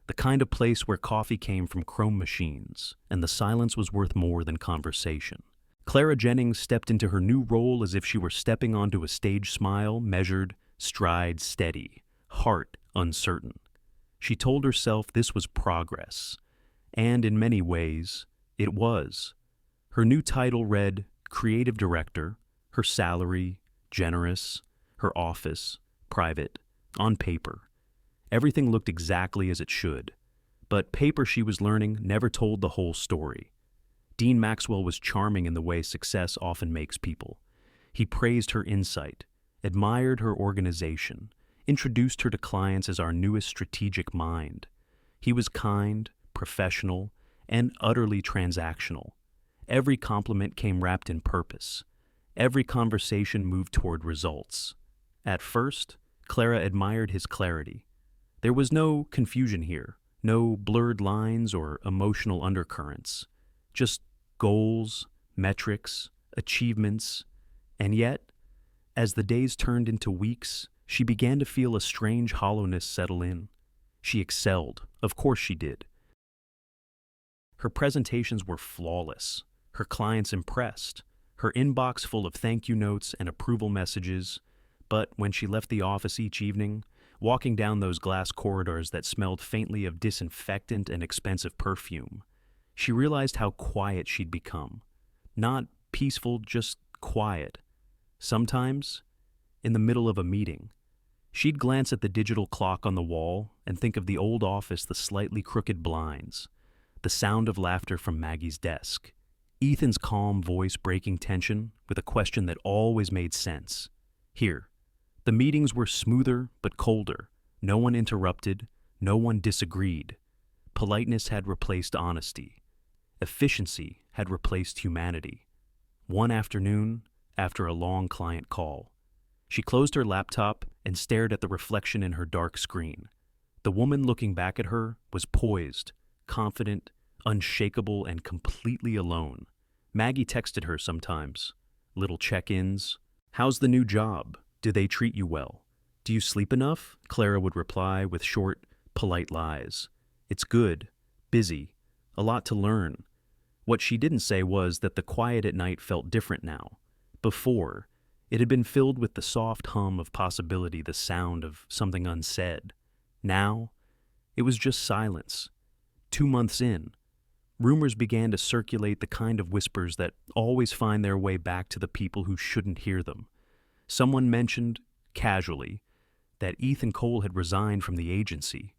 the kind of place where coffee came from chrome machines, and the silence was worth more than conversation. Clara Jennings stepped into her new role as if she were stepping onto a stage smile, measured, stride steady, heart uncertain. She told herself this was progress, and in many ways, it was. Her new title read Creative Director, her salary, generous, her office, private, on paper. Everything looked exactly as it should, but paper, she was learning, never told the whole story. Dean Maxwell was charming in the way success often makes people. He praised her insight, admired her organization, introduced her to clients as our newest strategic mind. He was kind, professional, and utterly transactional. Every compliment came wrapped in purpose. Every conversation moved toward results. At first, Clara admired his clarity. There was no confusion here, no blurred lines or emotional undercurrents. Just goals, metrics, achievements, and yet As the days turned into weeks, she began to feel a strange hollowness settle in. She excelled, of course she did. Her presentations were flawless, her clients impressed, her inbox full of thank you notes and approval messages, but when she left the office each evening, walking down those glass corridors that smelled faintly of disinfectant and expensive perfume, she realized how quiet she'd become. Not peaceful, just quiet. Sometimes, in the middle of a meeting, she'd glance at the digital clock on the wall and think of the old office, the slightly crooked blinds, the sound of laughter from Maggie's desk, Ethan's calm voice breaking tension with a question that always made sense. Here, the meetings were smoother but colder. No one interrupted, no one disagreed. Politeness had replaced honesty. Efficiency had replaced humanity. One afternoon, after a long client call, she closed her laptop and stared at the reflection in her dark screen. The woman looking back at her was poised, confident, unshakable, and completely alone. Maggie texted her sometimes. Little check-ins. How's the new job? Do they treat you well? Do you sleep enough? Clara would reply with short, polite lies. It's good. Busy. A lot to learn. What she didn't say was that the quiet at night felt different now. Before, it had been filled with the soft hum of possibility, the sound of something unsaid. Now, it was just silence. 2 months in, rumors began to circulate, the kind of whispers that always find their way back to the people who shouldn't hear them. Someone mentioned, casually, that Ethan Cole had resigned from the agency.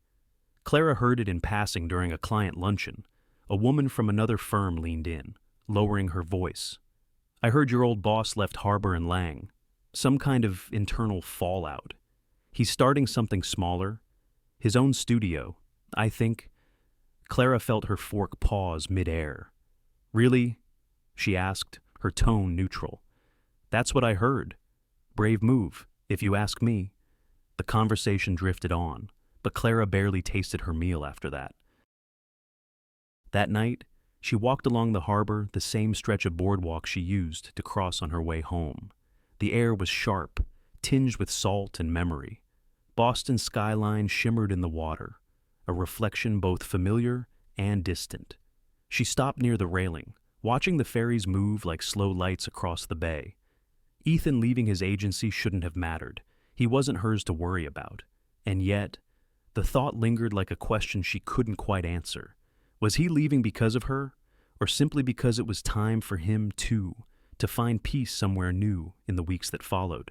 Clara heard it in passing during a client luncheon. A woman from another firm leaned in, lowering her voice. I heard your old boss left Harbor and Lang. Some kind of internal fallout. He's starting something smaller. His own studio, I think. Clara felt her fork pause mid-air. Really? She asked, her tone neutral. That's what I heard. Brave move, if you ask me. The conversation drifted on, but Clara barely tasted her meal after that. That night, she walked along the harbor, the same stretch of boardwalk she used to cross on her way home. The air was sharp, tinged with salt and memory. Boston's skyline shimmered in the water, a reflection both familiar and distant. She stopped near the railing, watching the ferries move like slow lights across the bay. Ethan leaving his agency shouldn't have mattered. He wasn't hers to worry about. And yet, the thought lingered like a question she couldn't quite answer. Was he leaving because of her, or simply because it was time for him, too, to find peace somewhere new in the weeks that followed?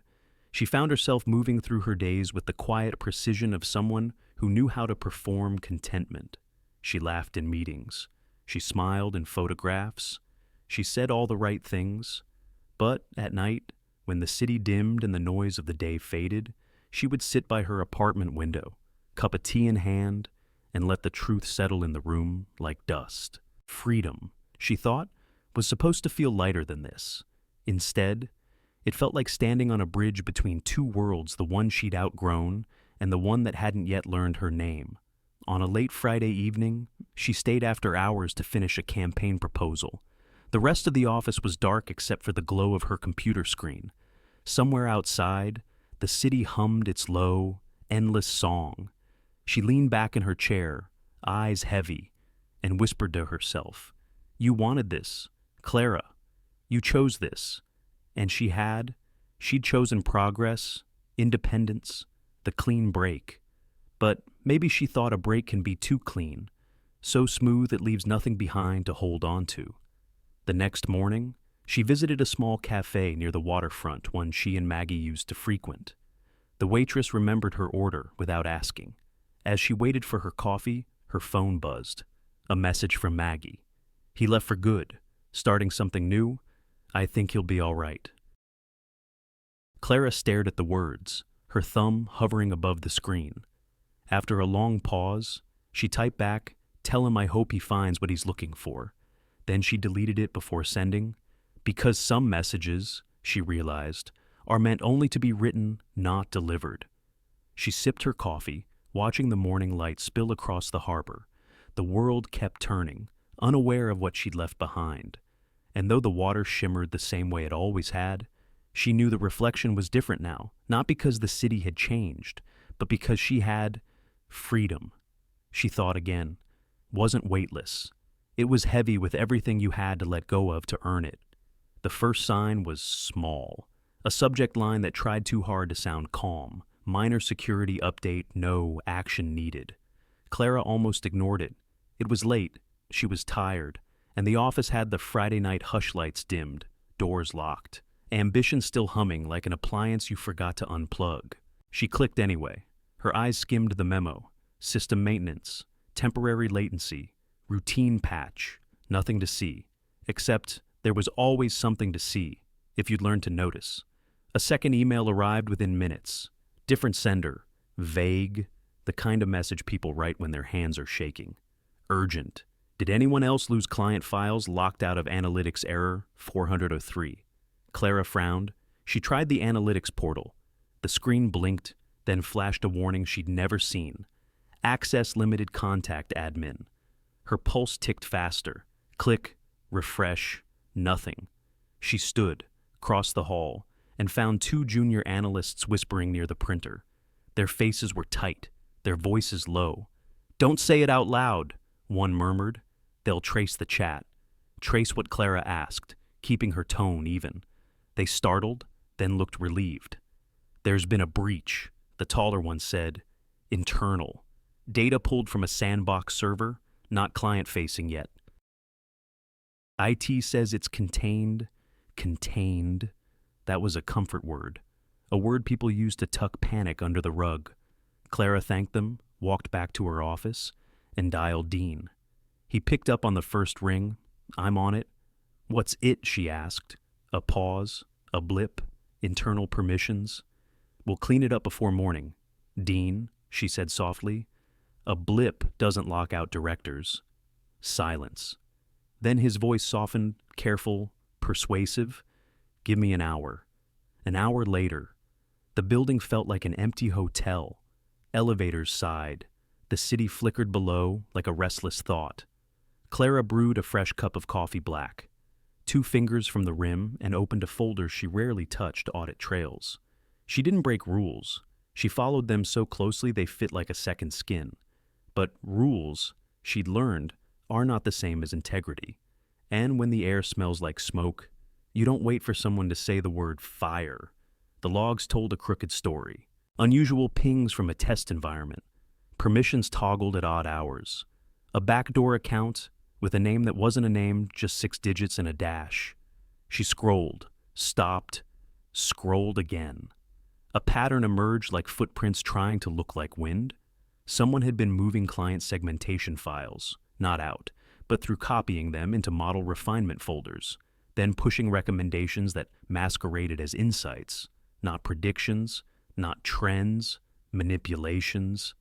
She found herself moving through her days with the quiet precision of someone who knew how to perform contentment. She laughed in meetings. She smiled in photographs. She said all the right things. But at night, when the city dimmed and the noise of the day faded, she would sit by her apartment window, cup of tea in hand, and let the truth settle in the room like dust. Freedom, she thought, was supposed to feel lighter than this. Instead, it felt like standing on a bridge between two worlds, the one she'd outgrown and the one that hadn't yet learned her name. On a late Friday evening, she stayed after hours to finish a campaign proposal. The rest of the office was dark except for the glow of her computer screen. Somewhere outside, the city hummed its low, endless song. She leaned back in her chair, eyes heavy, and whispered to herself, You wanted this, Clara. You chose this. And she'd chosen progress, independence, the clean break. But maybe she thought a break can be too clean, so smooth it leaves nothing behind to hold on to. The next morning, she visited a small cafe near the waterfront, one she and Maggie used to frequent. The waitress remembered her order without asking. As she waited for her coffee, her phone buzzed. A message from Maggie. He left for good, starting something new. I think he'll be all right. Clara stared at the words, her thumb hovering above the screen. After a long pause, she typed back, Tell him I hope he finds what he's looking for. Then she deleted it before sending, because some messages, she realized, are meant only to be written, not delivered. She sipped her coffee, watching the morning light spill across the harbor. The world kept turning, unaware of what she'd left behind. And though the water shimmered the same way it always had, She knew the reflection was different now, not because the city had changed, but because she had freedom. She thought again. Wasn't weightless. It was heavy with everything you had to let go of to earn it. The first sign was small, a subject line that tried too hard to sound calm. Minor security update, no action needed. Clara almost ignored it. It was late, she was tired, and the office had the Friday night hush lights dimmed, doors locked, ambition still humming like an appliance you forgot to unplug. She clicked anyway. Her eyes skimmed the memo. System maintenance, temporary latency, routine patch, nothing to see. Except there was always something to see, if you'd learned to notice. A second email arrived within minutes. Different sender, vague, the kind of message people write when their hands are shaking. Urgent. Did anyone else lose client files locked out of analytics error 403? Clara frowned. She tried the analytics portal. The screen blinked, then flashed a warning she'd never seen. Access limited contact admin. Her pulse ticked faster. Click, refresh, nothing. She stood, crossed the hall, and found two junior analysts whispering near the printer. Their faces were tight, their voices low. "Don't say it out loud," one murmured. "They'll trace the chat." Trace what Clara asked, keeping her tone even. They startled, then looked relieved. "There's been a breach," the taller one said. "Internal. Data pulled from a sandbox server, not client-facing yet. IT says it's contained. Contained. That was a comfort word. A word people use to tuck panic under the rug. Clara thanked them, walked back to her office, and dialed Dean. He picked up on the first ring. "I'm on it." "What's it?" she asked. A pause, a blip, internal permissions. "We'll clean it up before morning." "Dean," she said softly, "a blip doesn't lock out directors." Silence. Then his voice softened, careful, persuasive. "Give me an hour." An hour later, the building felt like an empty hotel. Elevators sighed. The city flickered below like a restless thought. Clara brewed a fresh cup of coffee black. 2 fingers from the rim and opened a folder she rarely touched audit trails. She didn't break rules. She followed them so closely they fit like a second skin. But rules, she'd learned, are not the same as integrity. And when the air smells like smoke, you don't wait for someone to say the word fire. The logs told a crooked story. Unusual pings from a test environment. Permissions toggled at odd hours. A backdoor account with a name that wasn't a name, just 6 digits and a dash. She scrolled, stopped, scrolled again. A pattern emerged like footprints trying to look like wind. Someone had been moving client segmentation files, not out, but through copying them into model refinement folders, then pushing recommendations that masqueraded as insights, not predictions, not trends, manipulations.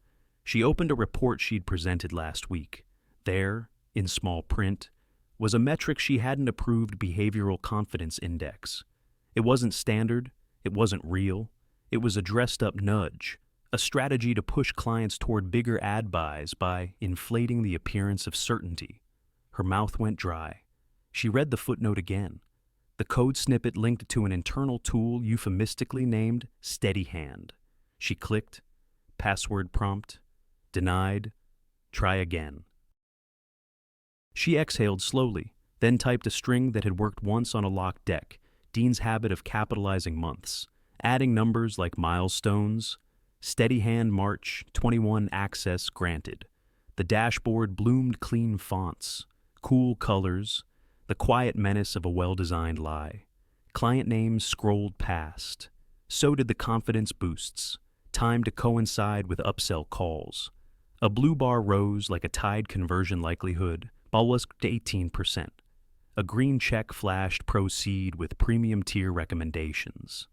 She opened a report she'd presented last week. There, in small print, was a metric she hadn't approved: behavioral confidence index. It wasn't standard, it wasn't real, it was a dressed-up nudge, a strategy to push clients toward bigger ad buys by inflating the appearance of certainty. Her mouth went dry. She read the footnote again. The code snippet linked to an internal tool euphemistically named Steady Hand. She clicked. Password prompt. Denied. Try again. She exhaled slowly, then typed a string that had worked once on a locked deck, Dean's habit of capitalizing months, adding numbers like milestones. Steady Hand March 21 access granted. The dashboard bloomed clean fonts, cool colors, the quiet menace of a well-designed lie. Client names scrolled past. So did the confidence boosts, timed to coincide with upsell calls. A blue bar rose like a tide conversion likelihood, bulwarked to 18%. A green check flashed proceed with premium tier recommendations.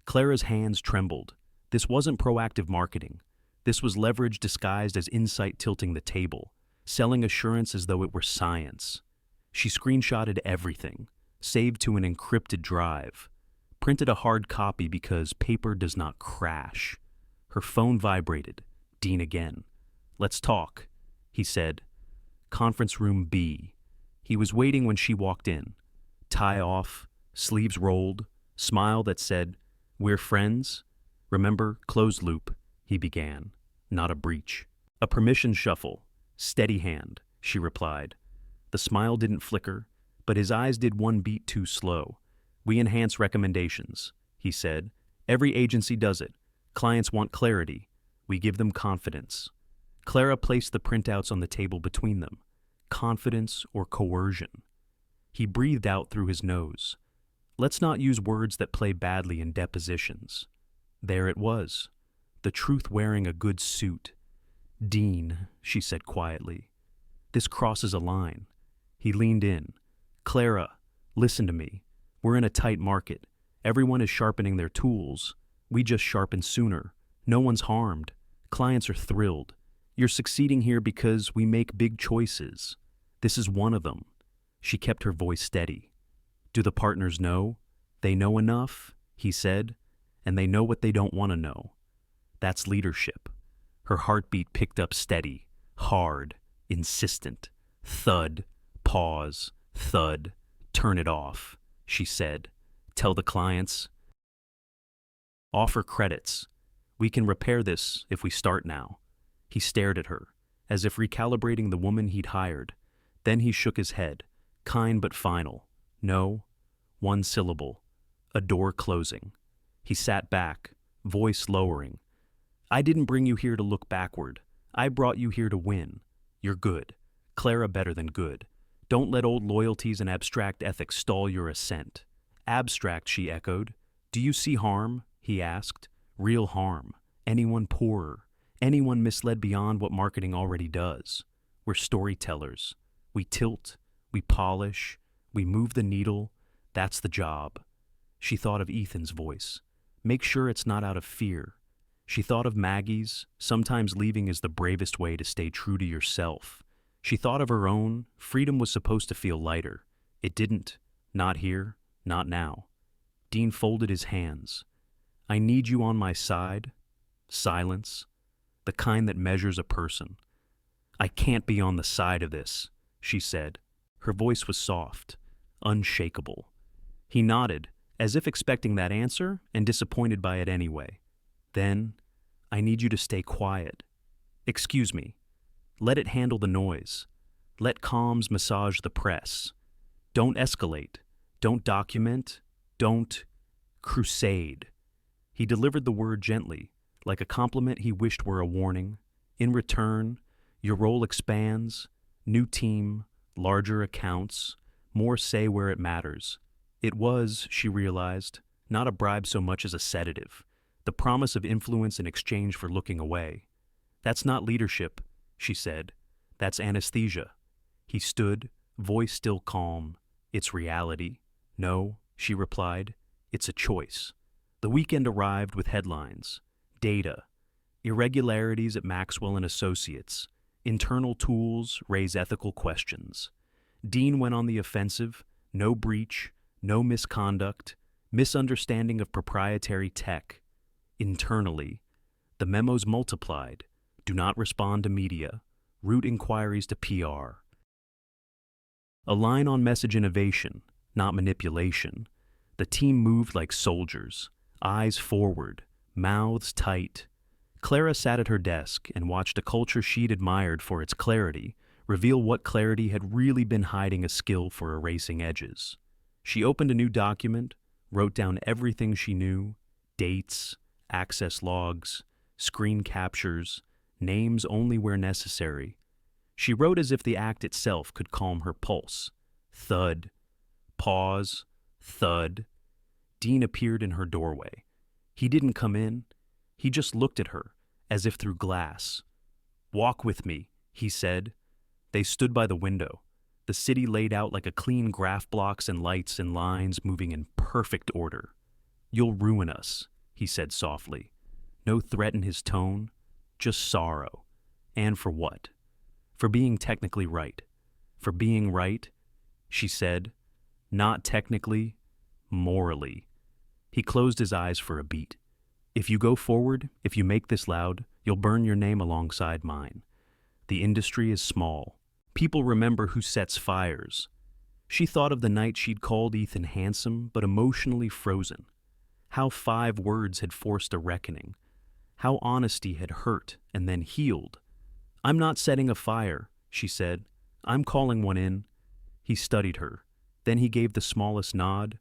Clara's hands trembled. This wasn't proactive marketing. This was leverage disguised as insight tilting the table, selling assurance as though it were science. She screenshotted everything, saved to an encrypted drive, printed a hard copy because paper does not crash. Her phone vibrated. Dean again. "Let's talk," he said. Conference room B. He was waiting when she walked in. Tie off, sleeves rolled, Smile that said, "We're friends? Remember, closed loop," he began, not a breach. "A permission shuffle. Steady hand," she replied. The smile didn't flicker, but his eyes did one beat too slow. "We enhance recommendations," he said. "Every agency does it. Clients want clarity. We give them confidence." Clara placed the printouts on the table between them. Confidence or coercion? He breathed out through his nose. "Let's not use words that play badly in depositions." There it was, the truth wearing a good suit. "Dean," she said quietly, "this crosses a line." He leaned in. "Clara, listen to me. We're in a tight market. Everyone is sharpening their tools. We just sharpen sooner. No one's harmed. Clients are thrilled. You're succeeding here because we make big choices. This is one of them." She kept her voice steady. "Do the partners know? They know enough," he said, "and they know what they don't want to know. That's leadership." Her heartbeat picked up steady, hard, insistent. Thud, pause, thud. "Turn it off," she said. "Tell the clients. Offer credits. We can repair this if we start now." He stared at her, as if recalibrating the woman he'd hired. Then he shook his head, kind but final. "No." One syllable. A door closing. He sat back, voice lowering. "I didn't bring you here to look backward. I brought you here to win. You're good. Clara better than good. Don't let old loyalties and abstract ethics stall your ascent." "Abstract," she echoed. "Do you see harm?" he asked. "Real harm. Anyone poorer. Anyone misled beyond what marketing already does. We're storytellers. We tilt. We polish. We move the needle. That's the job." She thought of Ethan's voice. "Make sure it's not out of fear." She thought of Maggie's. "Sometimes leaving is the bravest way to stay true to yourself." She thought of her own. Freedom was supposed to feel lighter. It didn't. Not here. Not now. Dean folded his hands. "I need you on my side." Silence. The kind that measures a person. "I can't be on the side of this," she said. Her voice was soft, unshakable. He nodded, as if expecting that answer and disappointed by it anyway. Then, "I need you to stay quiet." "Excuse me." "Let it handle the noise. Let comms massage the press. Don't escalate. Don't document. Don't crusade." He delivered the word gently, like a compliment he wished were a warning. In return, your role expands, new team, larger accounts, more say where it matters. It was, she realized, not a bribe so much as a sedative, the promise of influence in exchange for looking away. "That's not leadership," she said. "That's anesthesia." He stood, voice still calm. "It's reality." "No," she replied. "It's a choice." The weekend arrived with headlines. Data. Irregularities at Maxwell and Associates. Internal tools raise ethical questions. Dean went on the offensive. No breach. No misconduct. Misunderstanding of proprietary tech. Internally. The memos multiplied. Do not respond to media. Route inquiries to PR. Align on message innovation, not manipulation. The team moved like soldiers. Eyes forward. Mouths tight. Clara sat at her desk and watched a culture she'd admired for its clarity reveal what clarity had really been hiding: a skill for erasing edges. She opened a new document, wrote down everything she knew: dates, access logs, screen captures, names only where necessary. She wrote as if the act itself could calm her pulse. Thud. Pause. Thud. Dean appeared in her doorway. He didn't come in. He just looked at her, as if through glass. "Walk with me," he said. They stood by the window, the city laid out like a clean graph, blocks and lights and lines moving in perfect order. "You'll ruin us," he said softly. No threat in his tone, just sorrow. And for what? For being technically right. For being right, she said. Not technically, morally. He closed his eyes for a beat. "If you go forward, if you make this loud, you'll burn your name alongside mine. The industry is small. People remember who sets fires. She thought of the night she'd called Ethan handsome but emotionally frozen. How 5 words had forced a reckoning. How honesty had hurt and then healed. "I'm not setting a fire," she said. "I'm calling one in." He studied her. Then he gave the smallest nod.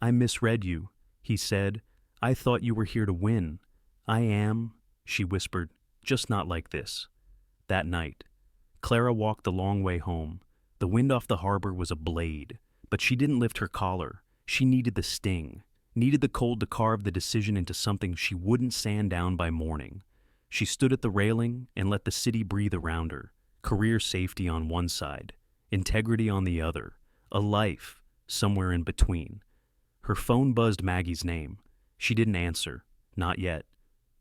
"I misread you," he said. "I thought you were here to win." "I am," she whispered, "just not like this." That night, Clara walked the long way home. The wind off the harbor was a blade, but she didn't lift her collar. She needed the sting, needed the cold to carve the decision into something she wouldn't sand down by morning. She stood at the railing and let the city breathe around her. Career safety on one side, integrity on the other, a life somewhere in between. Her phone buzzed Maggie's name. She didn't answer, not yet.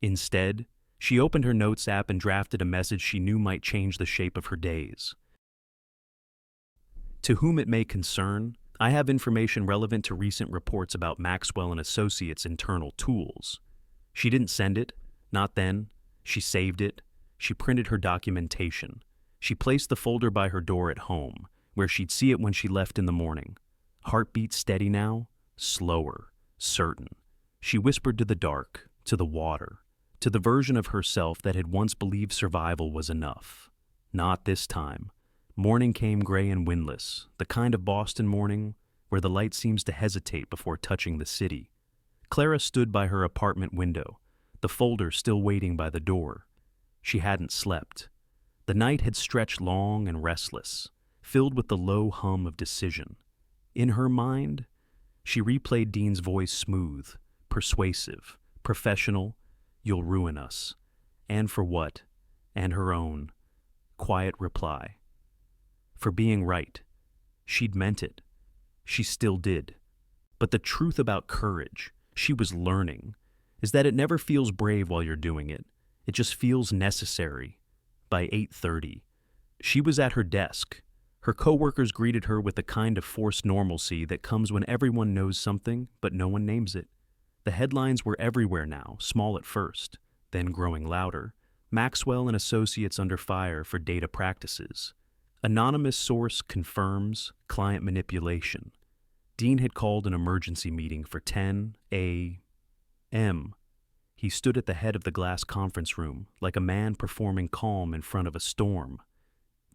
Instead, she opened her notes app and drafted a message she knew might change the shape of her days. "To whom it may concern, I have information relevant to recent reports about Maxwell and Associates' internal tools." She didn't send it, not then. She saved it. She printed her documentation. She placed the folder by her door at home, where she'd see it when she left in the morning. Heartbeat steady now, slower, certain. She whispered to the dark, to the water, to the version of herself that had once believed survival was enough. Not this time. Morning came gray and windless, the kind of Boston morning where the light seems to hesitate before touching the city. Clara stood by her apartment window, the folder still waiting by the door. She hadn't slept. The night had stretched long and restless, filled with the low hum of decision. In her mind, she replayed Dean's voice, smooth, persuasive, professional. "You'll ruin us." And for what? And her own quiet reply. For being right. She'd meant it. She still did. But the truth about courage, she was learning, is that it never feels brave while you're doing it. It just feels necessary. By 8:30, she was at her desk. Her coworkers greeted her with the kind of forced normalcy that comes when everyone knows something, but no one names it. The headlines were everywhere now, small at first, then growing louder. Maxwell and Associates under fire for data practices. Anonymous source confirms client manipulation. Dean had called an emergency meeting for 10 a.m. He stood at the head of the glass conference room, like a man performing calm in front of a storm.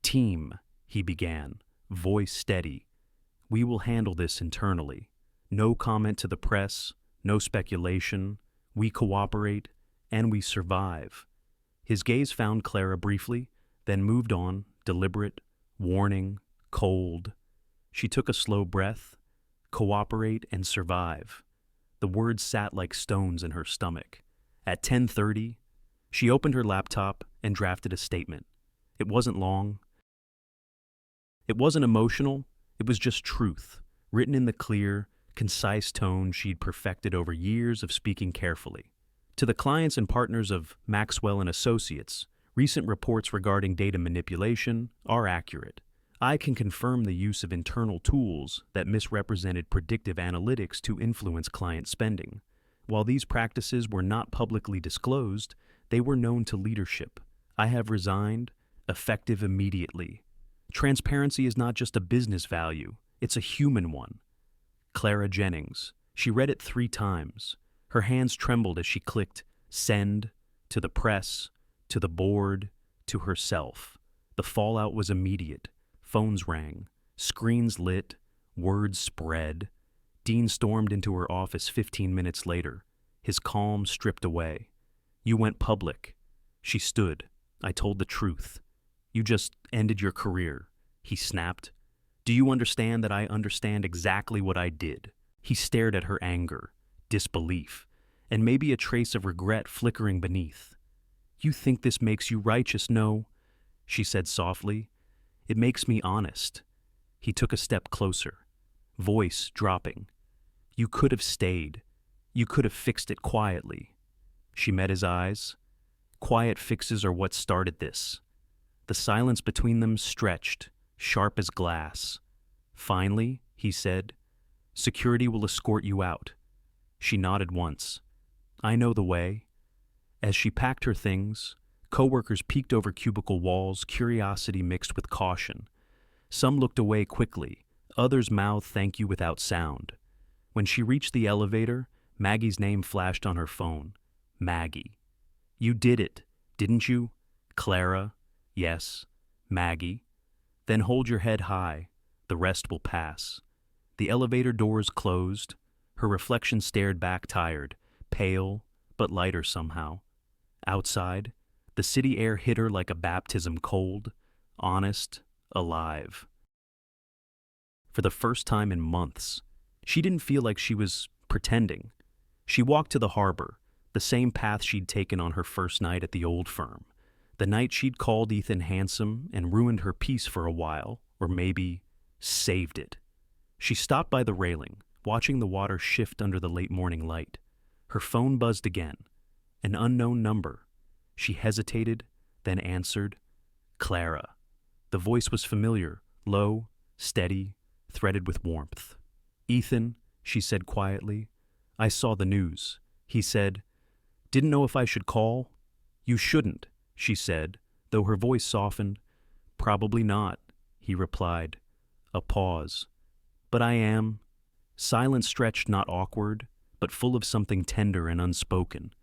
"Team," he began, voice steady. "We will handle this internally. No comment to the press, no speculation. We cooperate, and we survive." His gaze found Clara briefly, then moved on, deliberate, warning, cold. She took a slow breath. Cooperate and survive. The words sat like stones in her stomach. At 10:30, she opened her laptop and drafted a statement. It wasn't long. It wasn't emotional. It was just truth, written in the clear, concise tone she'd perfected over years of speaking carefully. To the clients and partners of Maxwell and Associates, recent reports regarding data manipulation are accurate. I can confirm the use of internal tools that misrepresented predictive analytics to influence client spending. While these practices were not publicly disclosed, they were known to leadership. I have resigned, effective immediately. Transparency is not just a business value, it's a human one. Clara Jennings. She read it 3 times. Her hands trembled as she clicked send to the press, to the board, to herself. The fallout was immediate. Phones rang, screens lit, words spread. Dean stormed into her office 15 minutes later, his calm stripped away. "You went public." She stood. "I told the truth." "You just ended your career," he snapped. "Do you understand that I understand exactly what I did?" He stared at her, anger, disbelief, and maybe a trace of regret flickering beneath. "You think this makes you righteous? No," she said softly. "It makes me honest." He took a step closer, voice dropping. "You could have stayed. You could have fixed it quietly." She met his eyes. Quiet fixes are what started this. The silence between them stretched, sharp as glass. "Finally," he said, "security will escort you out." She nodded once. "I know the way." As she packed her things, coworkers peeked over cubicle walls, curiosity mixed with caution. Some looked away quickly, Others mouthed thank you without sound. When she reached the elevator, Maggie's name flashed on her phone. Maggie. You did it, didn't you? Clara. Yes. Maggie. Then hold your head high. The rest will pass. The elevator doors closed. Her reflection stared back tired, pale, but lighter somehow. Outside, the city air hit her like a baptism cold, honest, alive. For the first time in months, she didn't feel like she was pretending. She walked to the harbor, the same path she'd taken on her first night at the old firm, the night she'd called Ethan handsome and ruined her peace for a while, or maybe saved it. She stopped by the railing, watching the water shift under the late morning light. Her phone buzzed again. An unknown number. She hesitated, then answered. Clara. The voice was familiar, low, steady, threaded with warmth. Ethan, she said quietly. I saw the news. He said, didn't know if I should call. You shouldn't, she said, though her voice softened. Probably not, he replied. A pause. But I am. Silence stretched not awkward, but full of something tender and unspoken.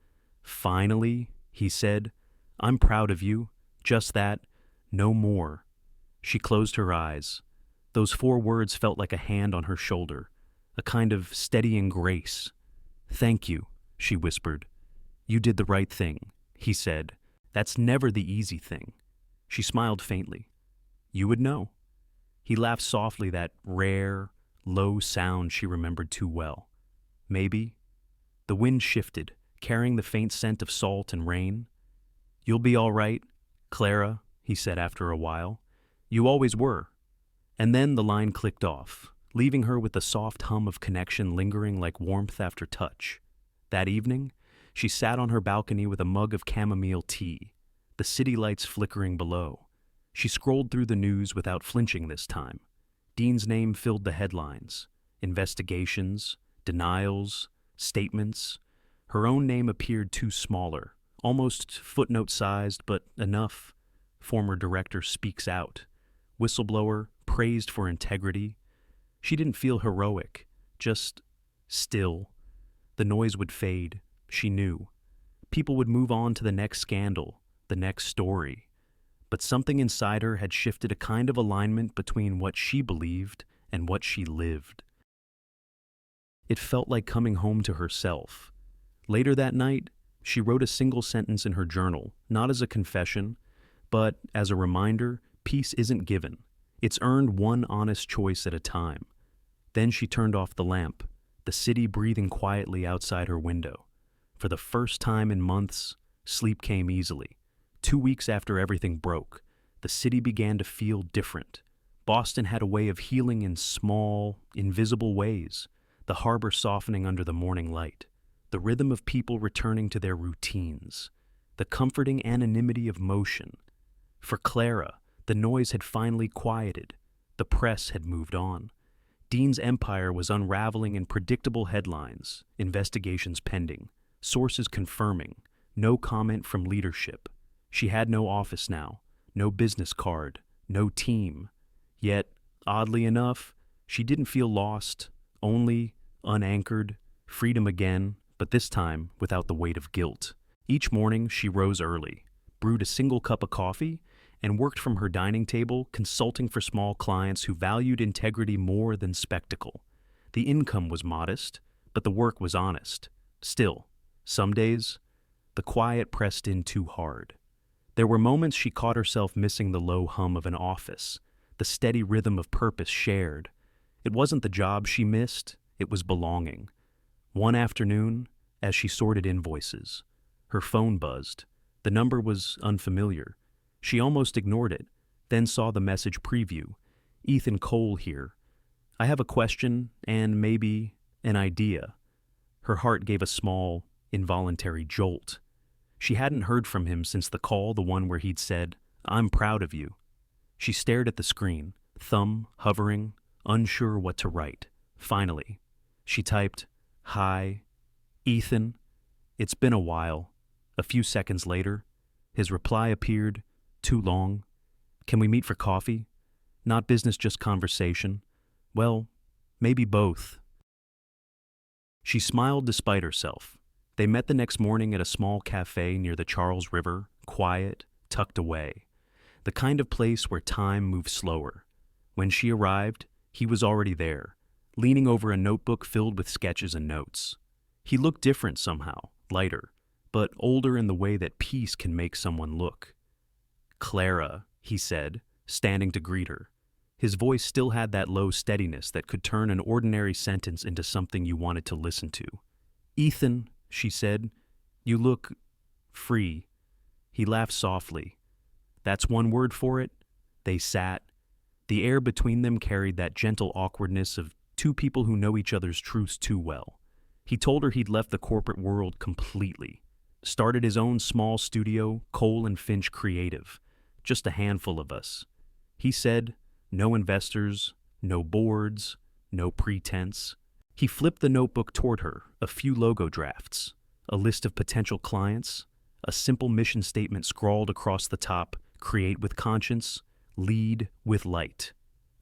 Finally, he said, I'm proud of you. Just that. No more. She closed her eyes. Those 4 words felt like a hand on her shoulder, a kind of steadying grace. Thank you, she whispered. You did the right thing, he said. That's never the easy thing. She smiled faintly. You would know. He laughed softly, that rare, low sound she remembered too well. Maybe. The wind shifted, carrying the faint scent of salt and rain. You'll be all right, Clara, he said after a while. You always were. And then the line clicked off, leaving her with the soft hum of connection lingering like warmth after touch. That evening, she sat on her balcony with a mug of chamomile tea, the city lights flickering below. She scrolled through the news without flinching this time. Dean's name filled the headlines. Investigations, denials, statements. Her own name appeared too smaller, almost footnote-sized, but enough. Former director speaks out. Whistleblower praised for integrity. She didn't feel heroic, just still. The noise would fade, she knew. People would move on to the next scandal, the next story. But something inside her had shifted a kind of alignment between what she believed and what she lived. It felt like coming home to herself. Later that night, she wrote a single sentence in her journal, not as a confession, but as a reminder, peace isn't given. It's earned one honest choice at a time. Then she turned off the lamp, the city breathing quietly outside her window. For the first time in months, sleep came easily. 2 weeks after everything broke, the city began to feel different. Boston had a way of healing in small, invisible ways, the harbor softening under the morning light, the rhythm of people returning to their routines, the comforting anonymity of motion. For Clara, the noise had finally quieted. The press had moved on. Dean's empire was unraveling in predictable headlines, investigations pending, sources confirming, no comment from leadership. She had no office now, no business card, no team. Yet, oddly enough, she didn't feel lost, only unanchored, freedom again, but this time without the weight of guilt. Each morning she rose early, brewed a single cup of coffee, and worked from her dining table, consulting for small clients who valued integrity more than spectacle. The income was modest, but the work was honest. Still, some days, the quiet pressed in too hard. There were moments she caught herself missing the low hum of an office, the steady rhythm of purpose shared. It wasn't the job she missed, it was belonging. One afternoon, as she sorted invoices, her phone buzzed. The number was unfamiliar. She almost ignored it, then saw the message preview. Ethan Cole here. I have a question and maybe an idea. Her heart gave a small, involuntary jolt. She hadn't heard from him since the call, the one where he'd said, I'm proud of you. She stared at the screen, thumb hovering, unsure what to write. Finally, she typed, Hi, Ethan. It's been a while. A few seconds later, his reply appeared. Too long. Can we meet for coffee? Not business, just conversation. Well, maybe both. She smiled despite herself. They met the next morning at a small cafe near the Charles River, quiet, tucked away. The kind of place where time moves slower. When she arrived, he was already there, leaning over a notebook filled with sketches and notes. He looked different somehow, lighter, but older in the way that peace can make someone look. "Clara," he said, standing to greet her. His voice still had that low steadiness that could turn an ordinary sentence into something you wanted to listen to. "Ethan," she said, "you look free." He laughed softly. "That's one word for it." They sat. The air between them carried that gentle awkwardness of two people who know each other's truths too well. He told her he'd left the corporate world completely. Started his own small studio, Cole and Finch Creative. Just a handful of us. He said, no investors, no boards, no pretense. He flipped the notebook toward her, a few logo drafts, a list of potential clients, a simple mission statement scrawled across the top, create with conscience, lead with light.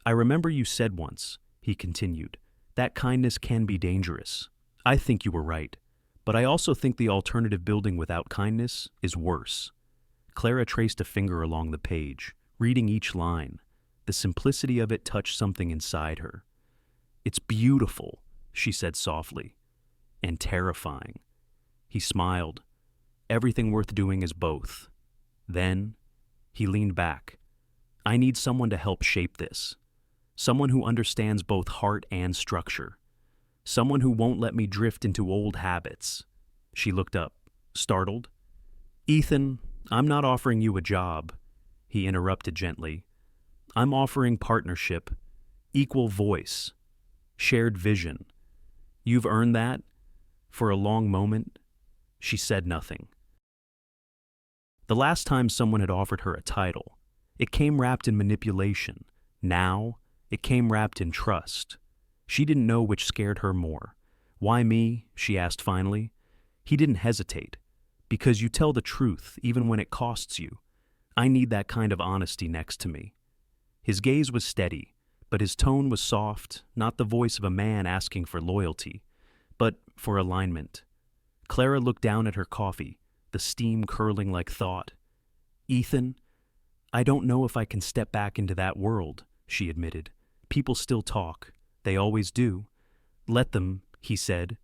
"I remember you said once," he continued, "that kindness can be dangerous. I think you were right, but I also think the alternative building without kindness is worse." Clara traced a finger along the page, reading each line. The simplicity of it touched something inside her. "It's beautiful," she said softly, "and terrifying." He smiled. "Everything worth doing is both." Then he leaned back. "I need someone to help shape this. Someone who understands both heart and structure. Someone who won't let me drift into old habits." She looked up, startled. "Ethan, I'm not offering you a job," he interrupted gently. "I'm offering partnership, equal voice, shared vision. You've earned that." For a long moment, she said nothing. The last time someone had offered her a title, it came wrapped in manipulation. Now, it came wrapped in trust. She didn't know which scared her more. "Why me?" she asked finally. He didn't hesitate. "Because you tell the truth, even when it costs you. I need that kind of honesty next to me." His gaze was steady, but his tone was soft, not the voice of a man asking for loyalty, but for alignment. Clara looked down at her coffee, the steam curling like thought. "Ethan, I don't know if I can step back into that world," she admitted. "People still talk. They always do." "Let them," he said.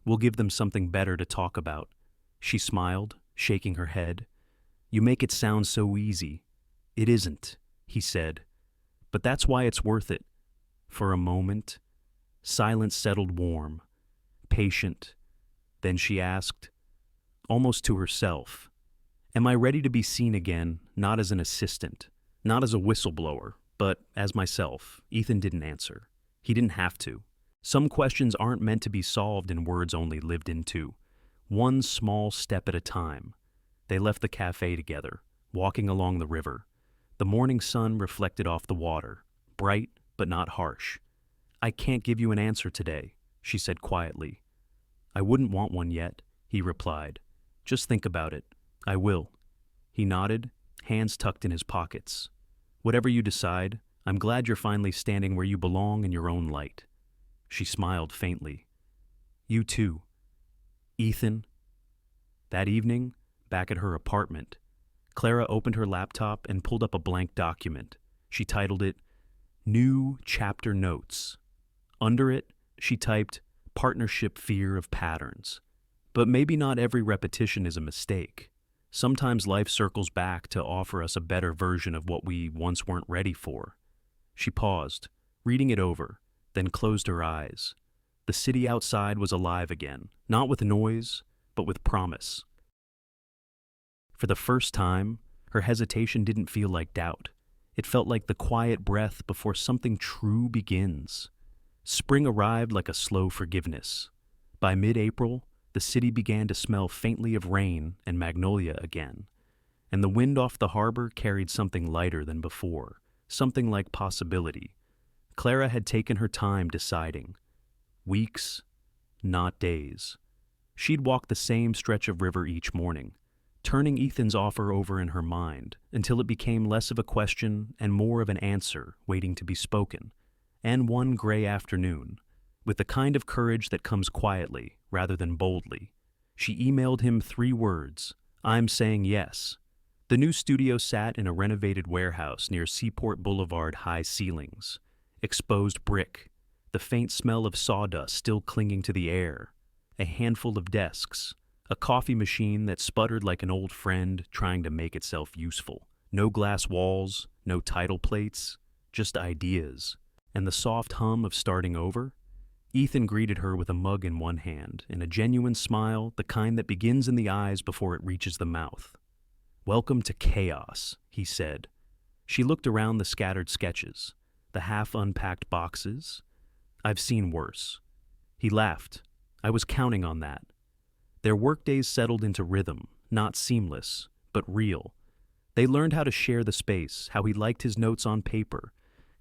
"We'll give them something better to talk about." She smiled, shaking her head. "You make it sound so easy." "It isn't," he said. "But that's why it's worth it." For a moment, silence settled warm, patient. Then she asked, almost to herself, "Am I ready to be seen again, not as an assistant, not as a whistleblower, but as myself?" Ethan didn't answer. He didn't have to. Some questions aren't meant to be solved in words only lived into. One small step at a time. They left the cafe together, walking along the river. The morning sun reflected off the water, bright but not harsh. "I can't give you an answer today," she said quietly. "I wouldn't want one yet," he replied. "Just think about it. I will." He nodded, hands tucked in his pockets. "Whatever you decide, I'm glad you're finally standing where you belong in your own light." She smiled faintly. "You too, Ethan." That evening, back at her apartment, Clara opened her laptop and pulled up a blank document. She titled it, "New Chapter Notes." Under it, she typed, "Partnership Fear of Patterns." But maybe not every repetition is a mistake. Sometimes life circles back to offer us a better version of what we once weren't ready for. She paused, reading it over, then closed her eyes. The city outside was alive again, not with noise, but with promise. For the first time, her hesitation didn't feel like doubt. It felt like the quiet breath before something true begins. Spring arrived like a slow forgiveness. By mid-April, the city began to smell faintly of rain and magnolia again, and the wind off the harbor carried something lighter than before, something like possibility. Clara had taken her time deciding. Weeks, not days. She'd walk the same stretch of river each morning, turning Ethan's offer over in her mind until it became less of a question and more of an answer waiting to be spoken. and one gray afternoon, with the kind of courage that comes quietly rather than boldly, she emailed him 3 words: "I'm saying yes." The new studio sat in a renovated warehouse near Seaport Boulevard, high ceilings, exposed brick, the faint smell of sawdust still clinging to the air, a handful of desks, a coffee machine that sputtered like an old friend trying to make itself useful. No glass walls, no title plates, just ideas, and the soft hum of starting over. Ethan greeted her with a mug in one hand and a genuine smile, the kind that begins in the eyes before it reaches the mouth. "Welcome to chaos," he said. She looked around the scattered sketches, the half-unpacked boxes. "I've seen worse." He laughed. "I was counting on that." Their workdays settled into rhythm, not seamless, but real. They learned how to share the space, how he liked his notes on paper,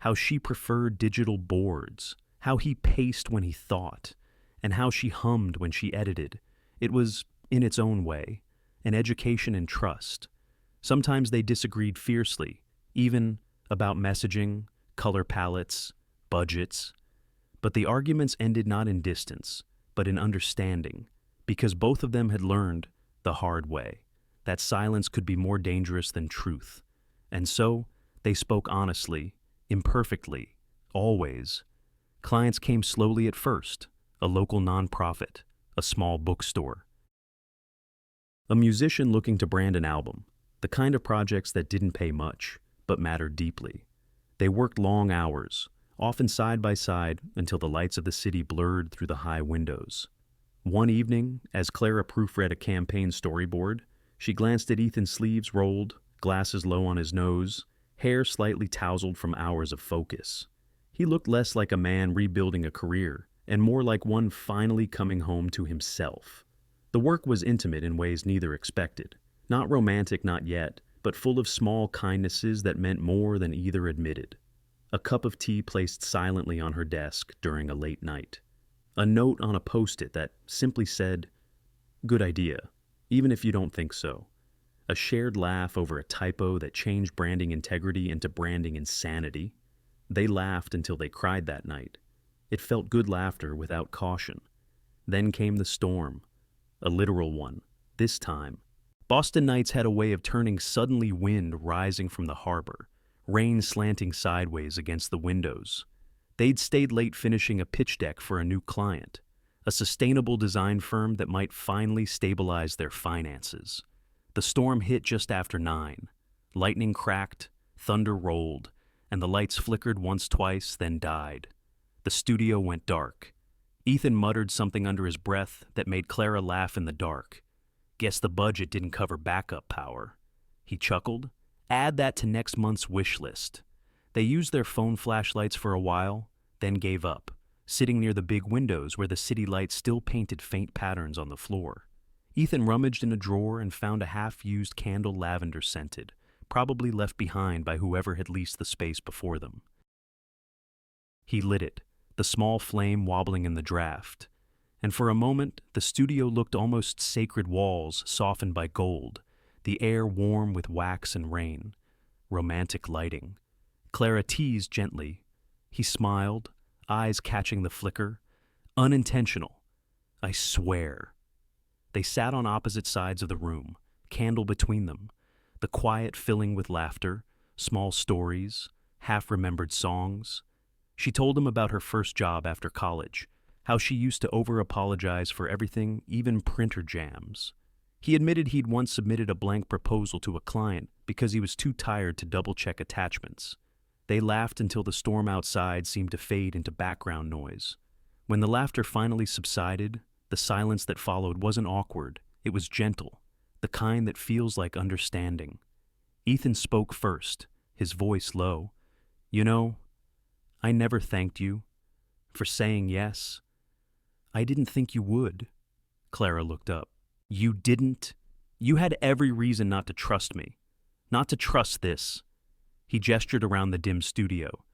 how she preferred digital boards, how he paced when he thought, and how she hummed when she edited. It was, in its own way, an education in trust. Sometimes they disagreed fiercely, even about messaging, color palettes, budgets. But the arguments ended not in distance, but in understanding, because both of them had learned the hard way that silence could be more dangerous than truth. And so, they spoke honestly, imperfectly, always. Clients came slowly at first: a local nonprofit, a small bookstore, a musician looking to brand an album, the kind of projects that didn't pay much, but mattered deeply. They worked long hours, often side by side, until the lights of the city blurred through the high windows. One evening, as Clara proofread a campaign storyboard, she glanced at Ethan's sleeves rolled, glasses low on his nose, hair slightly tousled from hours of focus. He looked less like a man rebuilding a career, and more like one finally coming home to himself. The work was intimate in ways neither expected. Not romantic, not yet, but full of small kindnesses that meant more than either admitted. A cup of tea placed silently on her desk during a late night. A note on a post-it that simply said, "Good idea, even if you don't think so." A shared laugh over a typo that changed branding integrity into branding insanity. They laughed until they cried that night. It felt good laughter without caution. Then came the storm. A literal one, this time. Boston nights had a way of turning suddenly, wind rising from the harbor, rain slanting sideways against the windows. They'd stayed late finishing a pitch deck for a new client, a sustainable design firm that might finally stabilize their finances. The storm hit just after 9. Lightning cracked, thunder rolled, and the lights flickered once, twice, then died. The studio went dark. Ethan muttered something under his breath that made Clara laugh in the dark. "Guess the budget didn't cover backup power." He chuckled. "Add that to next month's wish list." They used their phone flashlights for a while, then gave up, sitting near the big windows where the city lights still painted faint patterns on the floor. Ethan rummaged in a drawer and found a half-used candle, lavender-scented, probably left behind by whoever had leased the space before them. He lit it, the small flame wobbling in the draft, and for a moment the studio looked almost sacred, walls softened by gold, the air warm with wax and rain. Romantic lighting. Clara teased gently. He smiled, eyes catching the flicker. "Unintentional, I swear." They sat on opposite sides of the room, candle between them, the quiet filling with laughter, small stories, half-remembered songs. She told him about her first job after college, how she used to over-apologize for everything, even printer jams. He admitted he'd once submitted a blank proposal to a client because he was too tired to double-check attachments. They laughed until the storm outside seemed to fade into background noise. When the laughter finally subsided, the silence that followed wasn't awkward, it was gentle, the kind that feels like understanding. Ethan spoke first, his voice low. "You know, I never thanked you for saying yes. I didn't think you would." Clara looked up. "You didn't? You had every reason not to trust me, not to trust this." He gestured around the dim studio.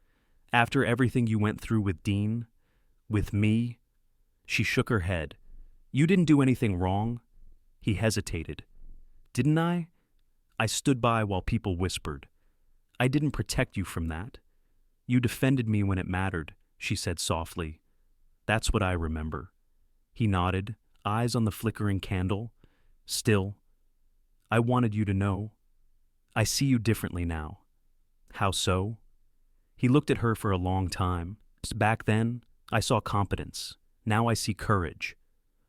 "After everything you went through with Dean, with me." She shook her head. "You didn't do anything wrong." He hesitated. "Didn't I? I stood by while people whispered. I didn't protect you from that." You defended me when it mattered, she said softly. That's what I remember. He nodded, eyes on the flickering candle. Still, I wanted you to know. I see you differently now. How so? He looked at her for a long time. Back then, I saw competence. Now I see courage.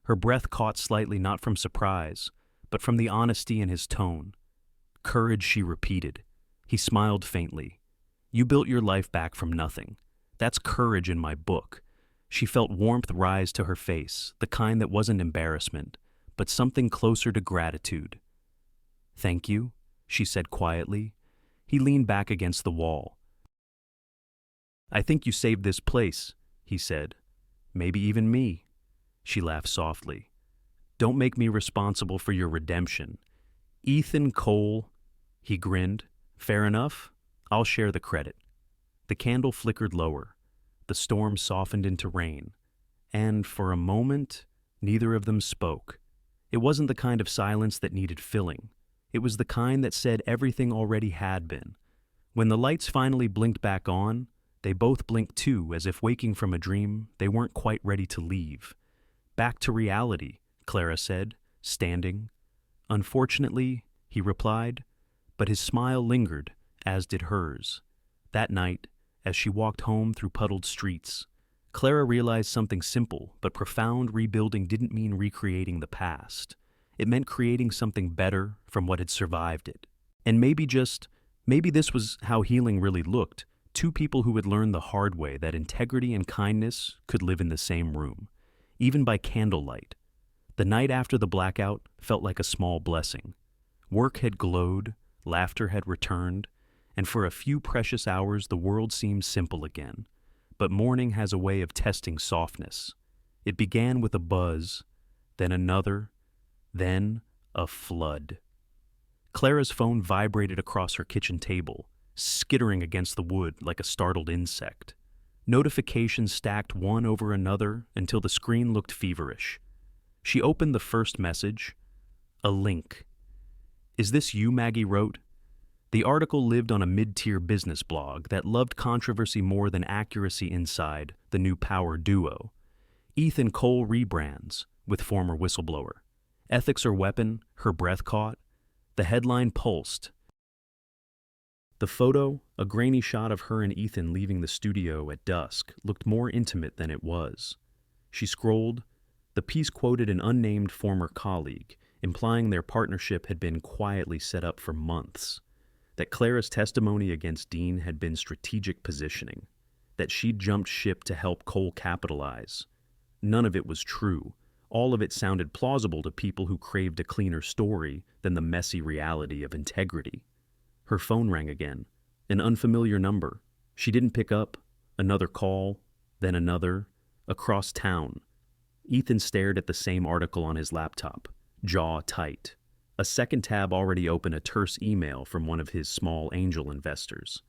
Her breath caught slightly not from surprise, but from the honesty in his tone. Courage, she repeated. He smiled faintly. You built your life back from nothing. That's courage in my book. She felt warmth rise to her face, the kind that wasn't embarrassment, but something closer to gratitude. Thank you, she said quietly. He leaned back against the wall. I think you saved this place, he said. Maybe even me. She laughed softly. Don't make me responsible for your redemption. Ethan Cole, he grinned. Fair enough. I'll share the credit. The candle flickered lower. The storm softened into rain. And for a moment, neither of them spoke. It wasn't the kind of silence that needed filling. It was the kind that said everything already had been. When the lights finally blinked back on, they both blinked too, as if waking from a dream, they weren't quite ready to leave. Back to reality, Clara said, standing. Unfortunately, he replied, but his smile lingered, as did hers. That night, as she walked home through puddled streets, Clara realized something simple but profound. Rebuilding didn't mean recreating the past. It meant creating something better from what had survived it. And maybe this was how healing really looked. Two people who had learned the hard way that integrity and kindness could live in the same room, even by candlelight. The night after the blackout felt like a small blessing. Work had glowed, laughter had returned, and for a few precious hours the world seemed simple again. But morning has a way of testing softness. It began with a buzz, then another, then a flood. Clara's phone vibrated across her kitchen table, skittering against the wood like a startled insect. Notifications stacked one over another until the screen looked feverish. She opened the first message. A link. Is this you? Maggie wrote. The article lived on a mid-tier business blog that loved controversy more than accuracy inside the new power duo. Ethan Cole rebrands with former whistleblower. Ethics her weapon, her breath caught. The headline pulsed. The photo, a grainy shot of her and Ethan leaving the studio at dusk, looked more intimate than it was. She scrolled. The piece quoted an unnamed former colleague, implying their partnership had been quietly set up for months. That Clara's testimony against Dean had been strategic positioning. That she'd jumped ship to help Cole capitalize. None of it was true. All of it sounded plausible to people who craved a cleaner story than the messy reality of integrity. Her phone rang again. An unfamiliar number. She didn't pick up. Another call, then another. Across town. Ethan stared at the same article on his laptop, jaw tight. A second tab already open, a terse email from one of his small angel investors.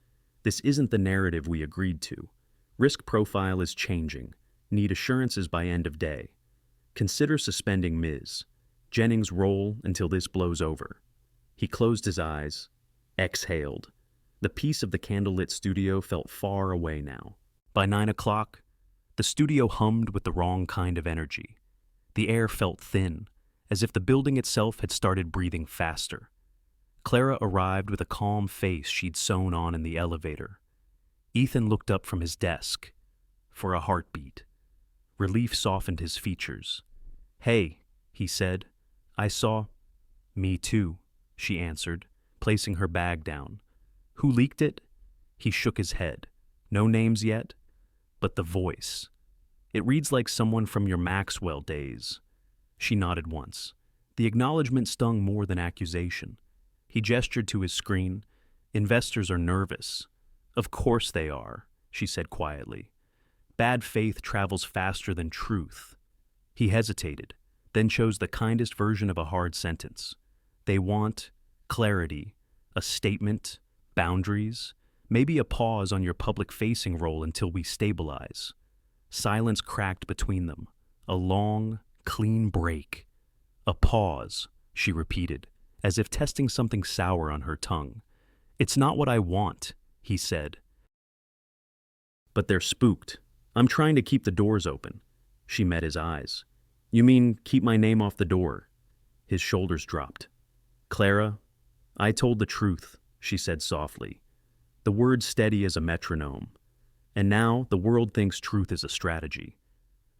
This isn't the narrative we agreed to. Risk profile is changing. Need assurances by end of day. Consider suspending Ms. Jennings' role until this blows over. He closed his eyes, exhaled. The peace of the candlelit studio felt far away now. By 9 o'clock, the studio hummed with the wrong kind of energy. The air felt thin, as if the building itself had started breathing faster. Clara arrived with a calm face she'd sewn on in the elevator. Ethan looked up from his desk for a heartbeat. Relief softened his features. Hey, he said. I saw. Me too, she answered, placing her bag down. Who leaked it? He shook his head. No names yet, but the voice. It reads like someone from your Maxwell days. She nodded once. The acknowledgement stung more than accusation. He gestured to his screen. Investors are nervous. Of course they are, she said quietly. Bad faith travels faster than truth. He hesitated, then chose the kindest version of a hard sentence. They want clarity, a statement, boundaries, maybe a pause on your public-facing role until we stabilize. Silence cracked between them. A long, clean break. A pause, she repeated, as if testing something sour on her tongue. It's not what I want, he said. But they're spooked. I'm trying to keep the doors open. She met his eyes. You mean keep my name off the door? His shoulders dropped. Clara, I told the truth, she said softly, the words steady as a metronome. And now the world thinks truth is a strategy.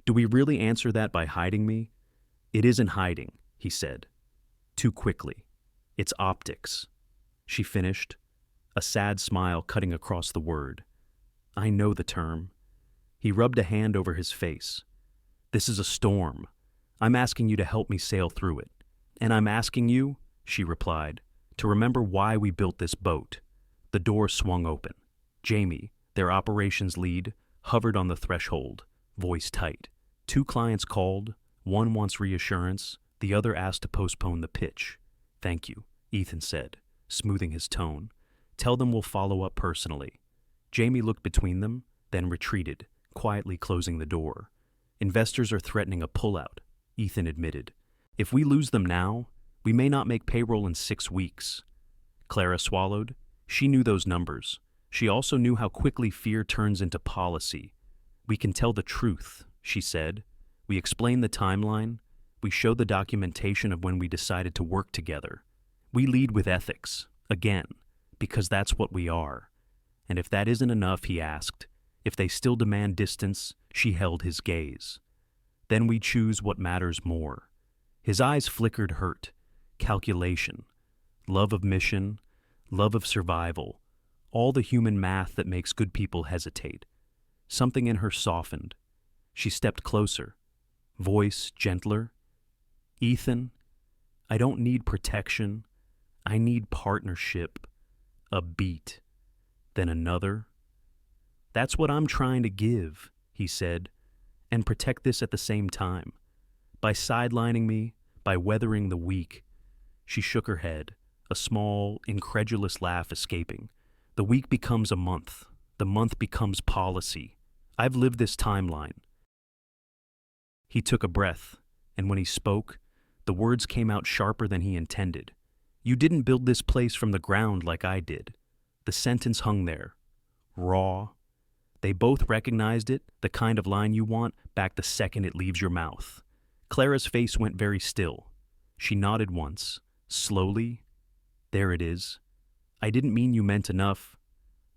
Do we really answer that by hiding me? It isn't hiding, he said. Too quickly. It's optics. She finished, a sad smile cutting across the word. I know the term. He rubbed a hand over his face. This is a storm. I'm asking you to help me sail through it. And I'm asking you, she replied, to remember why we built this boat. The door swung open. Jamie, their operations lead, hovered on the threshold, voice tight. 2 clients called. One wants reassurance. The other asked to postpone the pitch. Thank you, Ethan said, smoothing his tone. Tell them we'll follow up personally. Jamie looked between them, then retreated, quietly closing the door. Investors are threatening a pullout, Ethan admitted. If we lose them now, we may not make payroll in 6 weeks. Clara swallowed. She knew those numbers. She also knew how quickly fear turns into policy. We can tell the truth, she said. We explain the timeline. We show the documentation of when we decided to work together. We lead with ethics, again, because that's what we are. And if that isn't enough, he asked, if they still demand distance, she held his gaze. Then we choose what matters more. His eyes flickered hurt, calculation, love of mission, love of survival, all the human math that makes good people hesitate. Something in her softened. She stepped closer, voice gentler. Ethan, I don't need protection. I need partnership. A beat. Then another. That's what I'm trying to give, he said, and protect this at the same time. By sidelining me, by weathering the weak. She shook her head, a small, incredulous laugh escaping. The week becomes a month. The month becomes policy. I've lived this timeline. He took a breath, and when he spoke, the words came out sharper than he intended. You didn't build this place from the ground like I did. The sentence hung there, raw. They both recognized it, the kind of line you want, back the second it leaves your mouth. Clara's face went very still. She nodded once, slowly. There it is. I didn't mean you meant enough.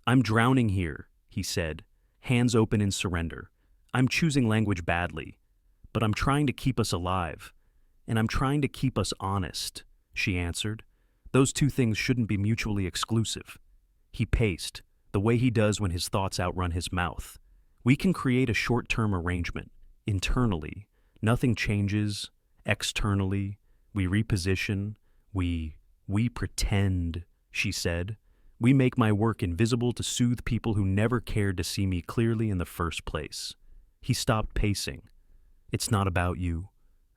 I'm drowning here, he said, hands open in surrender. I'm choosing language badly, but I'm trying to keep us alive. And I'm trying to keep us honest, she answered. Those 2 things shouldn't be mutually exclusive. He paced, the way he does when his thoughts outrun his mouth. We can create a short-term arrangement. Internally, nothing changes. Externally, we reposition. We pretend, she said. We make my work invisible to soothe people who never cared to see me clearly in the first place. He stopped pacing. It's not about you.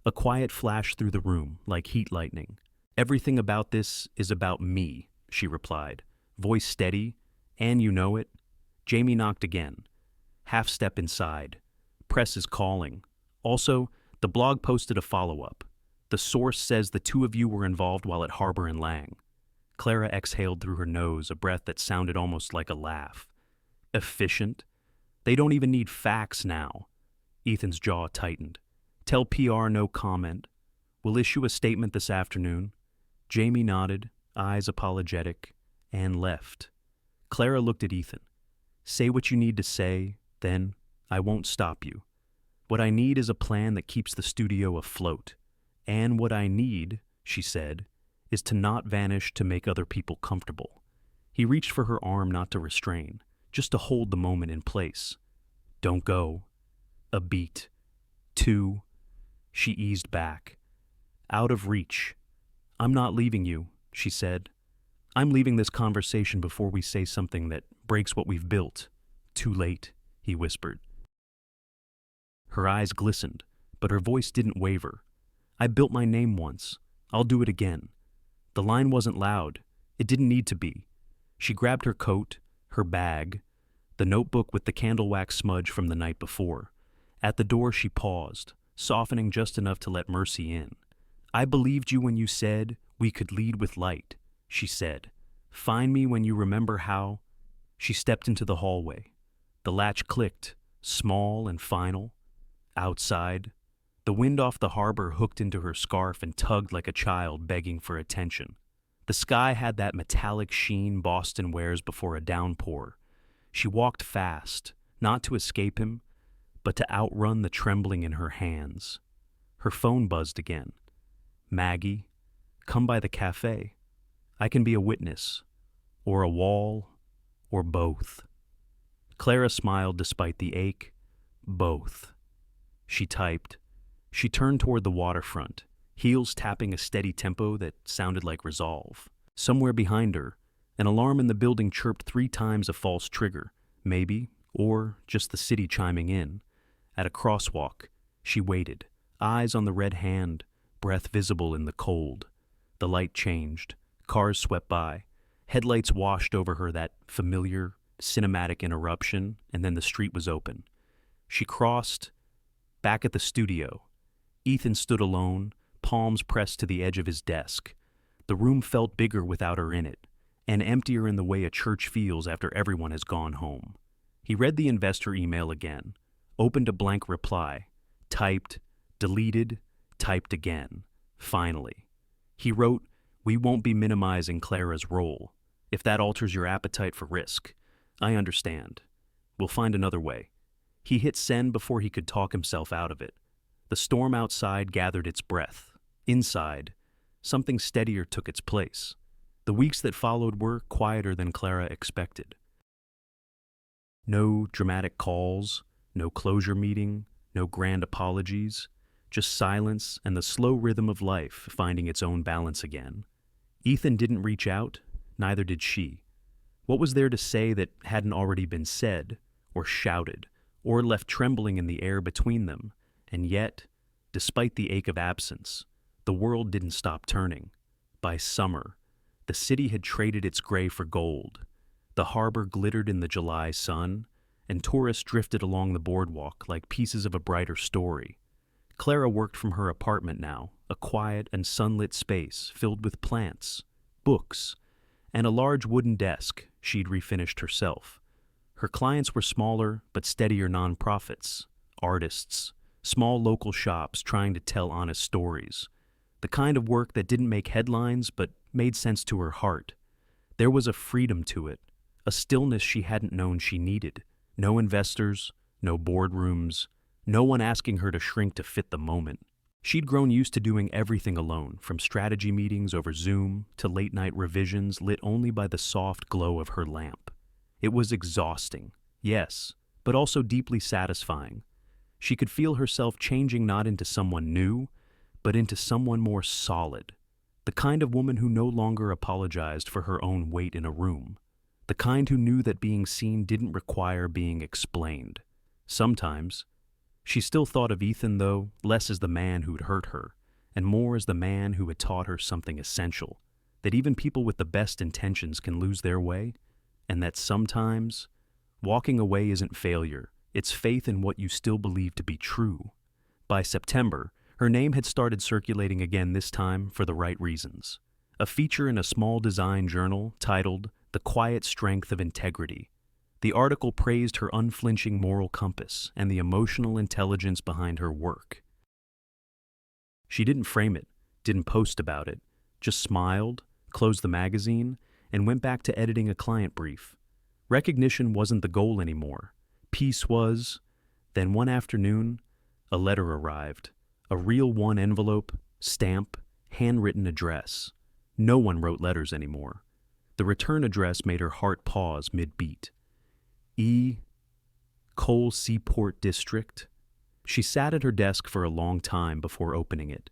A quiet flashed through the room, like heat lightning. Everything about this is about me, she replied, voice steady, and you know it. Jamie knocked again. Half step inside. Press is calling. Also, the blog posted a follow-up. The source says the 2 of you were involved while at Harbor and Lang. Clara exhaled through her nose, a breath that sounded almost like a laugh. Efficient? They don't even need facts now. Ethan's jaw tightened. Tell PR no comment. We'll issue a statement this afternoon. Jamie nodded, eyes apologetic, and left. Clara looked at Ethan. Say what you need to say, then I won't stop you. What I need is a plan that keeps the studio afloat. And what I need, she said, is to not vanish to make other people comfortable. He reached for her arm not to restrain, just to hold the moment in place. Don't go. A beat. 2. She eased back. Out of reach. I'm not leaving you, she said. I'm leaving this conversation before we say something that breaks what we've built. Too late, he whispered. Her eyes glistened, but her voice didn't waver. I built my name once. I'll do it again. The line wasn't loud. It didn't need to be. She grabbed her coat, her bag, the notebook with the candle wax smudge from the night before. At the door she paused, softening just enough to let Mercy in. I believed you when you said we could lead with light, she said. Find me when you remember how. She stepped into the hallway. The latch clicked, small and final. Outside, the wind off the harbor hooked into her scarf and tugged like a child begging for attention. The sky had that metallic sheen Boston wears before a downpour. She walked fast, not to escape him, but to outrun the trembling in her hands. Her phone buzzed again. Maggie, come by the cafe. I can be a witness, or a wall, or both. Clara smiled despite the ache. Both. She typed. She turned toward the waterfront, heels tapping a steady tempo that sounded like resolve. Somewhere behind her, an alarm in the building chirped 3 times a false trigger, maybe, or just the city chiming in. At a crosswalk, she waited, eyes on the red hand, breath visible in the cold. The light changed. Cars swept by. Headlights washed over her that familiar, cinematic interruption, and then the street was open. She crossed. Back at the studio, Ethan stood alone, palms pressed to the edge of his desk. The room felt bigger without her in it, and emptier in the way a church feels after everyone has gone home. He read the investor email again, opened a blank reply, typed, deleted, typed again. Finally, he wrote, "We won't be minimizing Clara's role. If that alters your appetite for risk, I understand. We'll find another way." He hit send before he could talk himself out of it. The storm outside gathered its breath. Inside, something steadier took its place. The weeks that followed were quieter than Clara expected. No dramatic calls, no closure meeting, no grand apologies, just silence and the slow rhythm of life finding its own balance again. Ethan didn't reach out, neither did she. What was there to say that hadn't already been said, or shouted, or left trembling in the air between them? And yet, despite the ache of absence, the world didn't stop turning. By summer, the city had traded its gray for gold. The harbor glittered in the July sun, and tourists drifted along the boardwalk like pieces of a brighter story. Clara worked from her apartment now, a quiet and sunlit space filled with plants, books, and a large wooden desk she'd refinished herself. Her clients were smaller but steadier nonprofits, artists, small local shops trying to tell honest stories. The kind of work that didn't make headlines but made sense to her heart. There was a freedom to it, a stillness she hadn't known she needed. No investors, no boardrooms, no one asking her to shrink to fit the moment. She'd grown used to doing everything alone, from strategy meetings over Zoom to late-night revisions lit only by the soft glow of her lamp. It was exhausting, yes, but also deeply satisfying. She could feel herself changing not into someone new, but into someone more solid. The kind of woman who no longer apologized for her own weight in a room. The kind who knew that being seen didn't require being explained. Sometimes, she still thought of Ethan, though, less as the man who'd hurt her, and more as the man who had taught her something essential, that even people with the best intentions can lose their way, and that sometimes, walking away isn't failure, it's faith in what you still believe to be true. By September, her name had started circulating again, this time for the right reasons. A feature in a small design journal titled "The Quiet Strength of Integrity." The article praised her unflinching moral compass and the emotional intelligence behind her work. She didn't frame it, didn't post about it, just smiled, closed the magazine, and went back to editing a client brief. Recognition wasn't the goal anymore. Peace was. Then one afternoon, a letter arrived. A real one envelope, stamp, handwritten address. No one wrote letters anymore. The return address made her heart pause mid-beat. E. Cole Seaport District. She sat at her desk for a long time before opening it.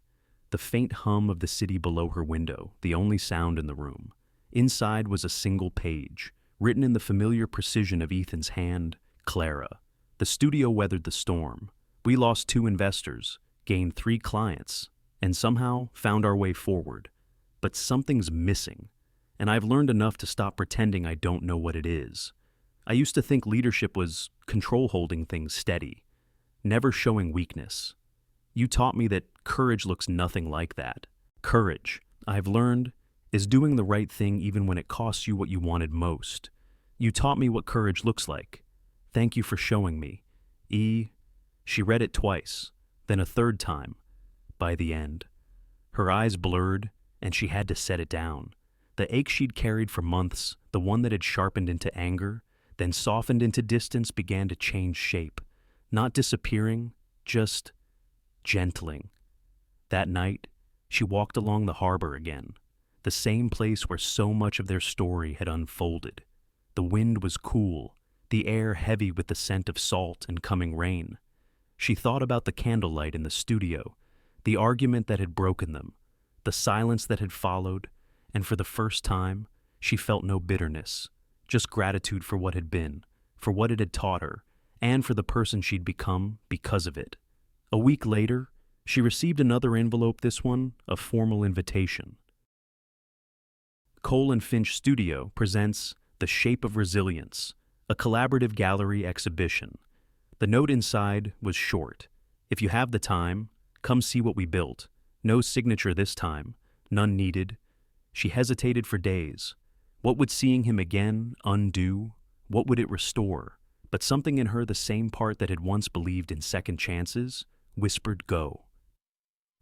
The faint hum of the city below her window, the only sound in the room. Inside was a single page, written in the familiar precision of Ethan's hand, Clara. The studio weathered the storm. We lost 2 investors, gained 3 clients, and somehow found our way forward. But something's missing, and I've learned enough to stop pretending I don't know what it is. I used to think leadership was control holding things steady, never showing weakness. You taught me that courage looks nothing like that. Courage, I've learned, is doing the right thing even when it costs you what you wanted most. You taught me what courage looks like. Thank you for showing me. E. She read it twice, then a third time. By the end, her eyes blurred, and she had to set it down. The ache she'd carried for months, the one that had sharpened into anger, then softened into distance, began to change shape. Not disappearing, just gentling. That night, she walked along the harbor again, the same place where so much of their story had unfolded. The wind was cool, the air heavy with the scent of salt and coming rain. She thought about the candlelight in the studio, the argument that had broken them, the silence that had followed, and for the first time, she felt no bitterness, just gratitude for what had been, for what it had taught her, and for the person she'd become because of it. A week later, she received another envelope, this one a formal invitation. Cole and Finch Studio presents The Shape of Resilience, a collaborative gallery exhibition. The note inside was short. If you have the time, come see what we built. No signature this time, none needed. She hesitated for days. What would seeing him again undo? What would it restore? But something in her, the same part that had once believed in second chances, whispered go.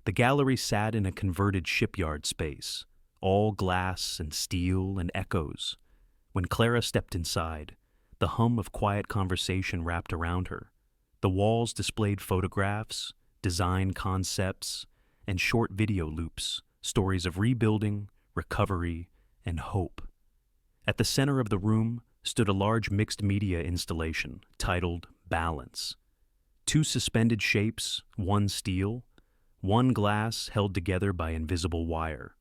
The gallery sat in a converted shipyard space, all glass and steel and echoes. When Clara stepped inside, the hum of quiet conversation wrapped around her. The walls displayed photographs, design concepts, and short video loops, stories of rebuilding, recovery, and hope. At the center of the room stood a large mixed media installation titled Balance. Two suspended shapes, one steel, one glass held together by invisible wire.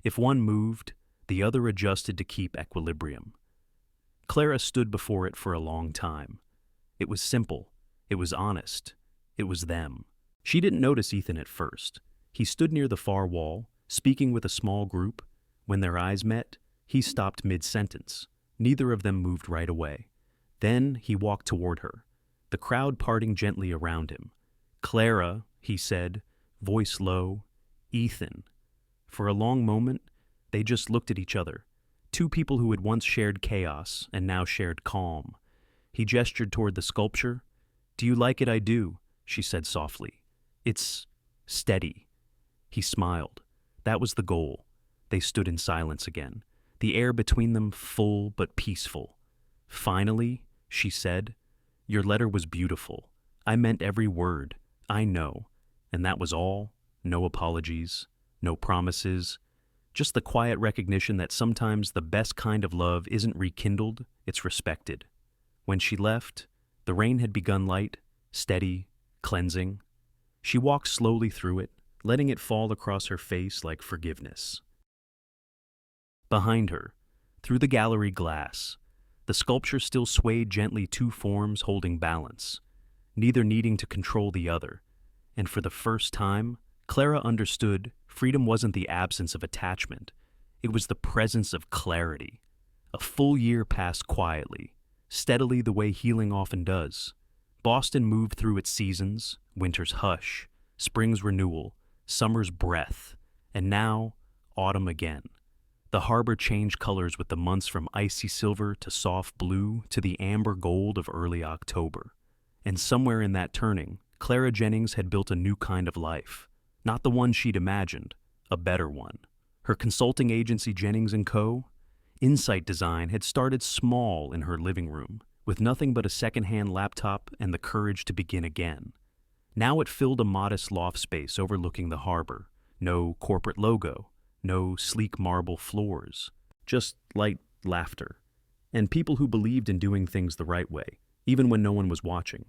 If one moved, the other adjusted to keep equilibrium. Clara stood before it for a long time. It was simple. It was honest. It was them. She didn't notice Ethan at first. He stood near the far wall, speaking with a small group. When their eyes met, he stopped mid-sentence. Neither of them moved right away. Then he walked toward her, the crowd parting gently around him. "Clara," he said, voice low. "Ethan." For a long moment, they just looked at each other. Two people who had once shared chaos and now shared calm. He gestured toward the sculpture. "Do you like it?" "I do," she said softly. "It's steady." He smiled. That was the goal. They stood in silence again, the air between them full but peaceful. "Finally," she said, "your letter was beautiful. I meant every word. I know." And that was all. No apologies, no promises, just the quiet recognition that sometimes the best kind of love isn't rekindled, it's respected. When she left, the rain had begun light, steady, cleansing. She walked slowly through it, letting it fall across her face like forgiveness. Behind her, through the gallery glass, the sculpture still swayed gently, two forms holding balance, neither needing to control the other. And for the first time, Clara understood freedom wasn't the absence of attachment. It was the presence of clarity. A full year passed quietly, steadily the way healing often does. Boston moved through its seasons, winter's hush, spring's renewal, summer's breath, and now autumn again. The harbor changed colors with the months from icy silver to soft blue to the amber gold of early October. And somewhere in that turning, Clara Jennings had built a new kind of life. Not the one she'd imagined, a better one. Her consulting agency, Jennings & Co., Insight Design, had started small in her living room, with nothing but a second-hand laptop and the courage to begin again. Now it filled a modest loft space overlooking the harbor. No corporate logo, no sleek marble floors, just light laughter, and people who believed in doing things the right way, even when no one was watching.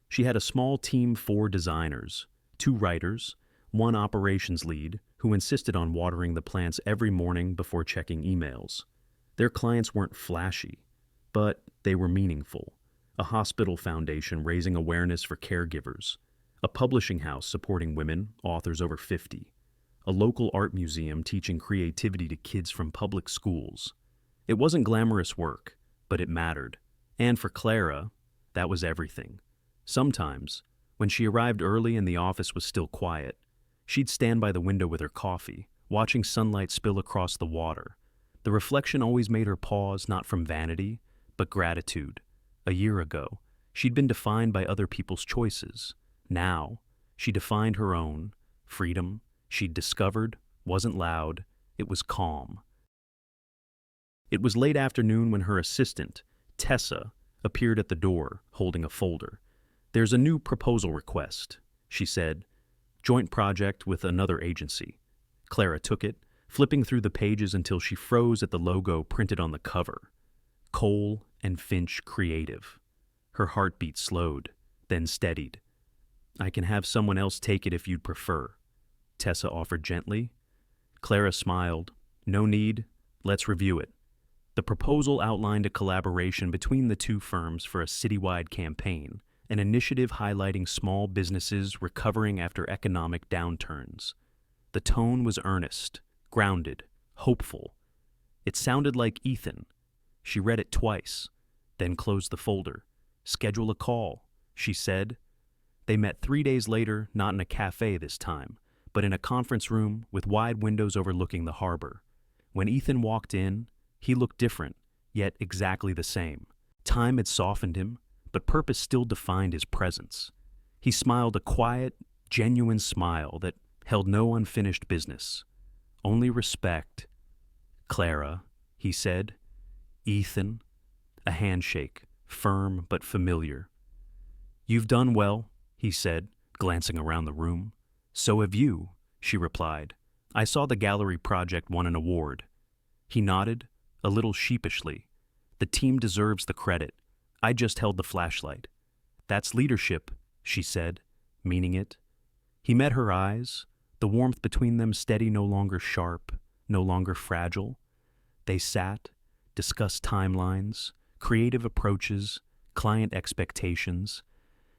She had a small team, 4 designers, 2 writers, 1 operations lead who insisted on watering the plants every morning before checking emails. Their clients weren't flashy, but they were meaningful. A hospital foundation raising awareness for caregivers, a publishing house supporting women, authors over 50, a local art museum teaching creativity to kids from public schools. It wasn't glamorous work, but it mattered. And for Clara, that was everything. Sometimes, when she arrived early and the office was still quiet, she'd stand by the window with her coffee, watching sunlight spill across the water. The reflection always made her pause, not from vanity, but gratitude. A year ago, She'd been defined by other people's choices. Now, she defined her own. Freedom, she'd discovered, wasn't loud, it was calm. It was late afternoon when her assistant, Tessa, appeared at the door, holding a folder. "There's a new proposal request," she said. "Joint project with another agency." Clara took it, flipping through the pages until she froze at the logo printed on the cover. Cole and Finch Creative. Her heartbeat slowed, then steadied. "I can have someone else take it if you'd prefer," Tessa offered gently. Clara smiled. "No need. Let's review it." The proposal outlined a collaboration between the two firms for a citywide campaign, an initiative highlighting small businesses recovering after economic downturns. The tone was earnest, grounded, hopeful. It sounded like Ethan. She read it twice, then closed the folder. "Schedule a call," she said. They met 3 days later, not in a cafe this time, but in a conference room with wide windows overlooking the harbor. When Ethan walked in, he looked different, yet exactly the same. Time had softened him, but purpose still defined his presence. He smiled a quiet, genuine smile that held no unfinished business. Only respect. "Clara," he said. "Ethan." A handshake, firm but familiar. "You've done well," he said, glancing around the room. "So have you," she replied. "I saw the gallery project won an award." He nodded, a little sheepishly. "The team deserves the credit. I just held the flashlight." "That's leadership," she said, meaning it. He met her eyes, the warmth between them steady, no longer sharp, no longer fragile. They sat, discussed timelines, creative approaches, client expectations,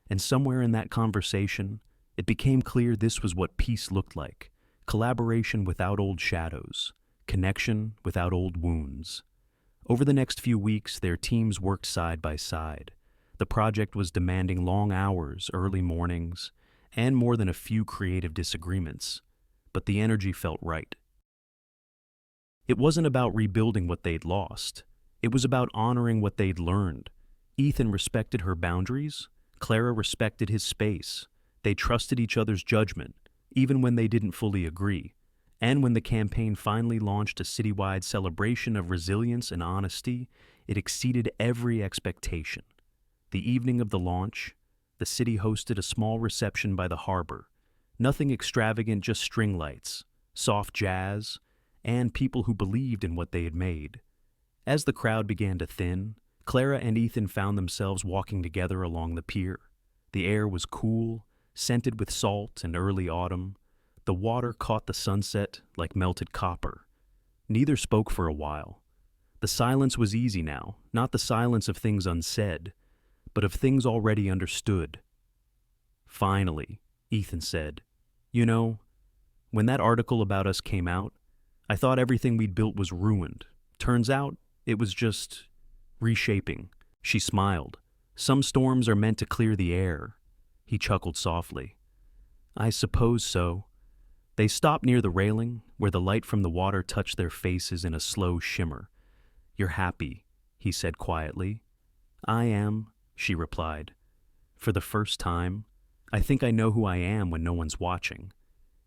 and somewhere in that conversation, it became clear this was what peace looked like: collaboration without old shadows, connection without old wounds. Over the next few weeks, their teams worked side by side. The project was demanding long hours, early mornings, and more than a few creative disagreements, but the energy felt right. It wasn't about rebuilding what they'd lost. It was about honoring what they'd learned. Ethan respected her boundaries. Clara respected his space. They trusted each other's judgment, even when they didn't fully agree. And when the campaign finally launched a citywide celebration of resilience and honesty, it exceeded every expectation. The evening of the launch, the city hosted a small reception by the harbor. Nothing extravagant, just string lights, soft jazz, and people who believed in what they had made. As the crowd began to thin, Clara and Ethan found themselves walking together along the pier. The air was cool, scented with salt and early autumn. The water caught the sunset like melted copper. Neither spoke for a while. The silence was easy now, not the silence of things unsaid, but of things already understood. Finally, Ethan said, "You know, when that article about us came out, I thought everything we'd built was ruined. Turns out, it was just reshaping." She smiled. "Some storms are meant to clear the air." He chuckled softly. "I suppose so." They stopped near the railing, where the light from the water touched their faces in a slow shimmer. "You're happy," he said quietly. "I am," she replied. "For the first time, I think I know who I am when no one's watching."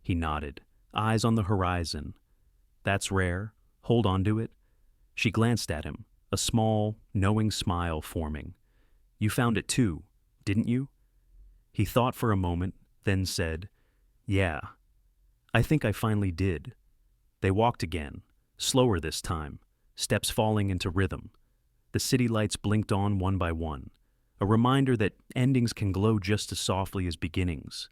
He nodded, eyes on the horizon. "That's rare. Hold on to it." She glanced at him, a small, knowing smile forming. "You found it too, didn't you?" He thought for a moment, then said, "Yeah, I think I finally did." They walked again, slower this time, steps falling into rhythm. The city lights blinked on one by one, a reminder that endings can glow just as softly as beginnings.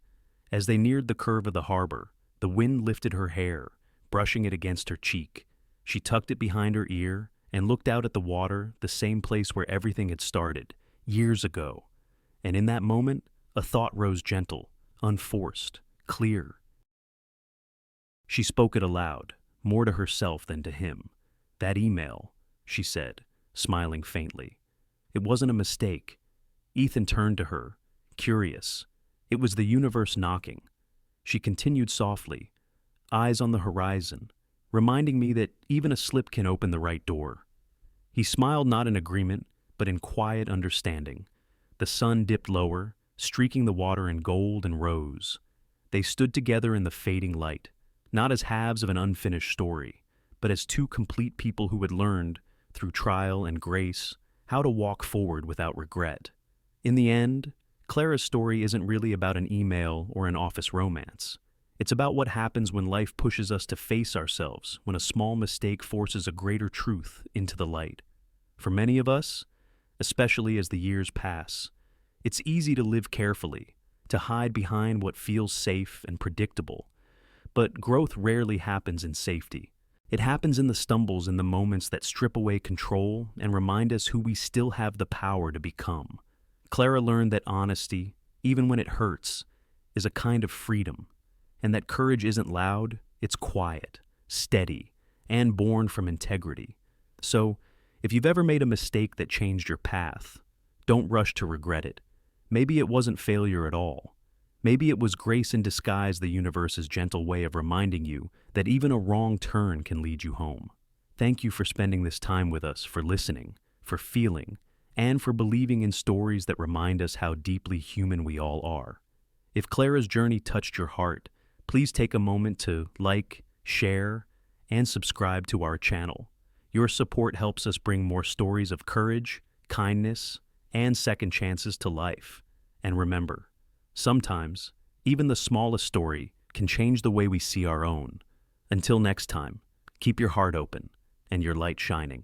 As they neared the curve of the harbor, the wind lifted her hair, brushing it against her cheek. She tucked it behind her ear and looked out at the water, the same place where everything had started, years ago. And in that moment, a thought rose gentle, unforced, clear. She spoke it aloud, more to herself than to him. "That email," she said, smiling faintly. It wasn't a mistake. Ethan turned to her, curious. It was the universe knocking. She continued softly, eyes on the horizon, reminding me that even a slip can open the right door. He smiled, not in agreement, but in quiet understanding. The sun dipped lower, streaking the water in gold and rose. They stood together in the fading light, not as halves of an unfinished story, but as two complete people who had learned, through trial and grace, how to walk forward without regret. In the end, Clara's story isn't really about an email or an office romance. It's about what happens when life pushes us to face ourselves, when a small mistake forces a greater truth into the light. For many of us, especially as the years pass, it's easy to live carefully, to hide behind what feels safe and predictable. But growth rarely happens in safety. It happens in the stumbles, in the moments that strip away control and remind us who we still have the power to become. Clara learned that honesty, even when it hurts, is a kind of freedom, and that courage isn't loud, it's quiet, steady, and born from integrity. So, if you've ever made a mistake that changed your path, don't rush to regret it. Maybe it wasn't failure at all. Maybe it was grace in disguise, the universe's gentle way of reminding you that even a wrong turn can lead you home. Thank you for spending this time with us, for listening, for feeling, and for believing in stories that remind us how deeply human we all are. If Clara's journey touched your heart, please take a moment to like, share, and subscribe to our channel. Your support helps us bring more stories of courage, kindness, and second chances to life. And remember, sometimes, even the smallest story can change the way we see our own. Until next time, keep your heart open and your light shining.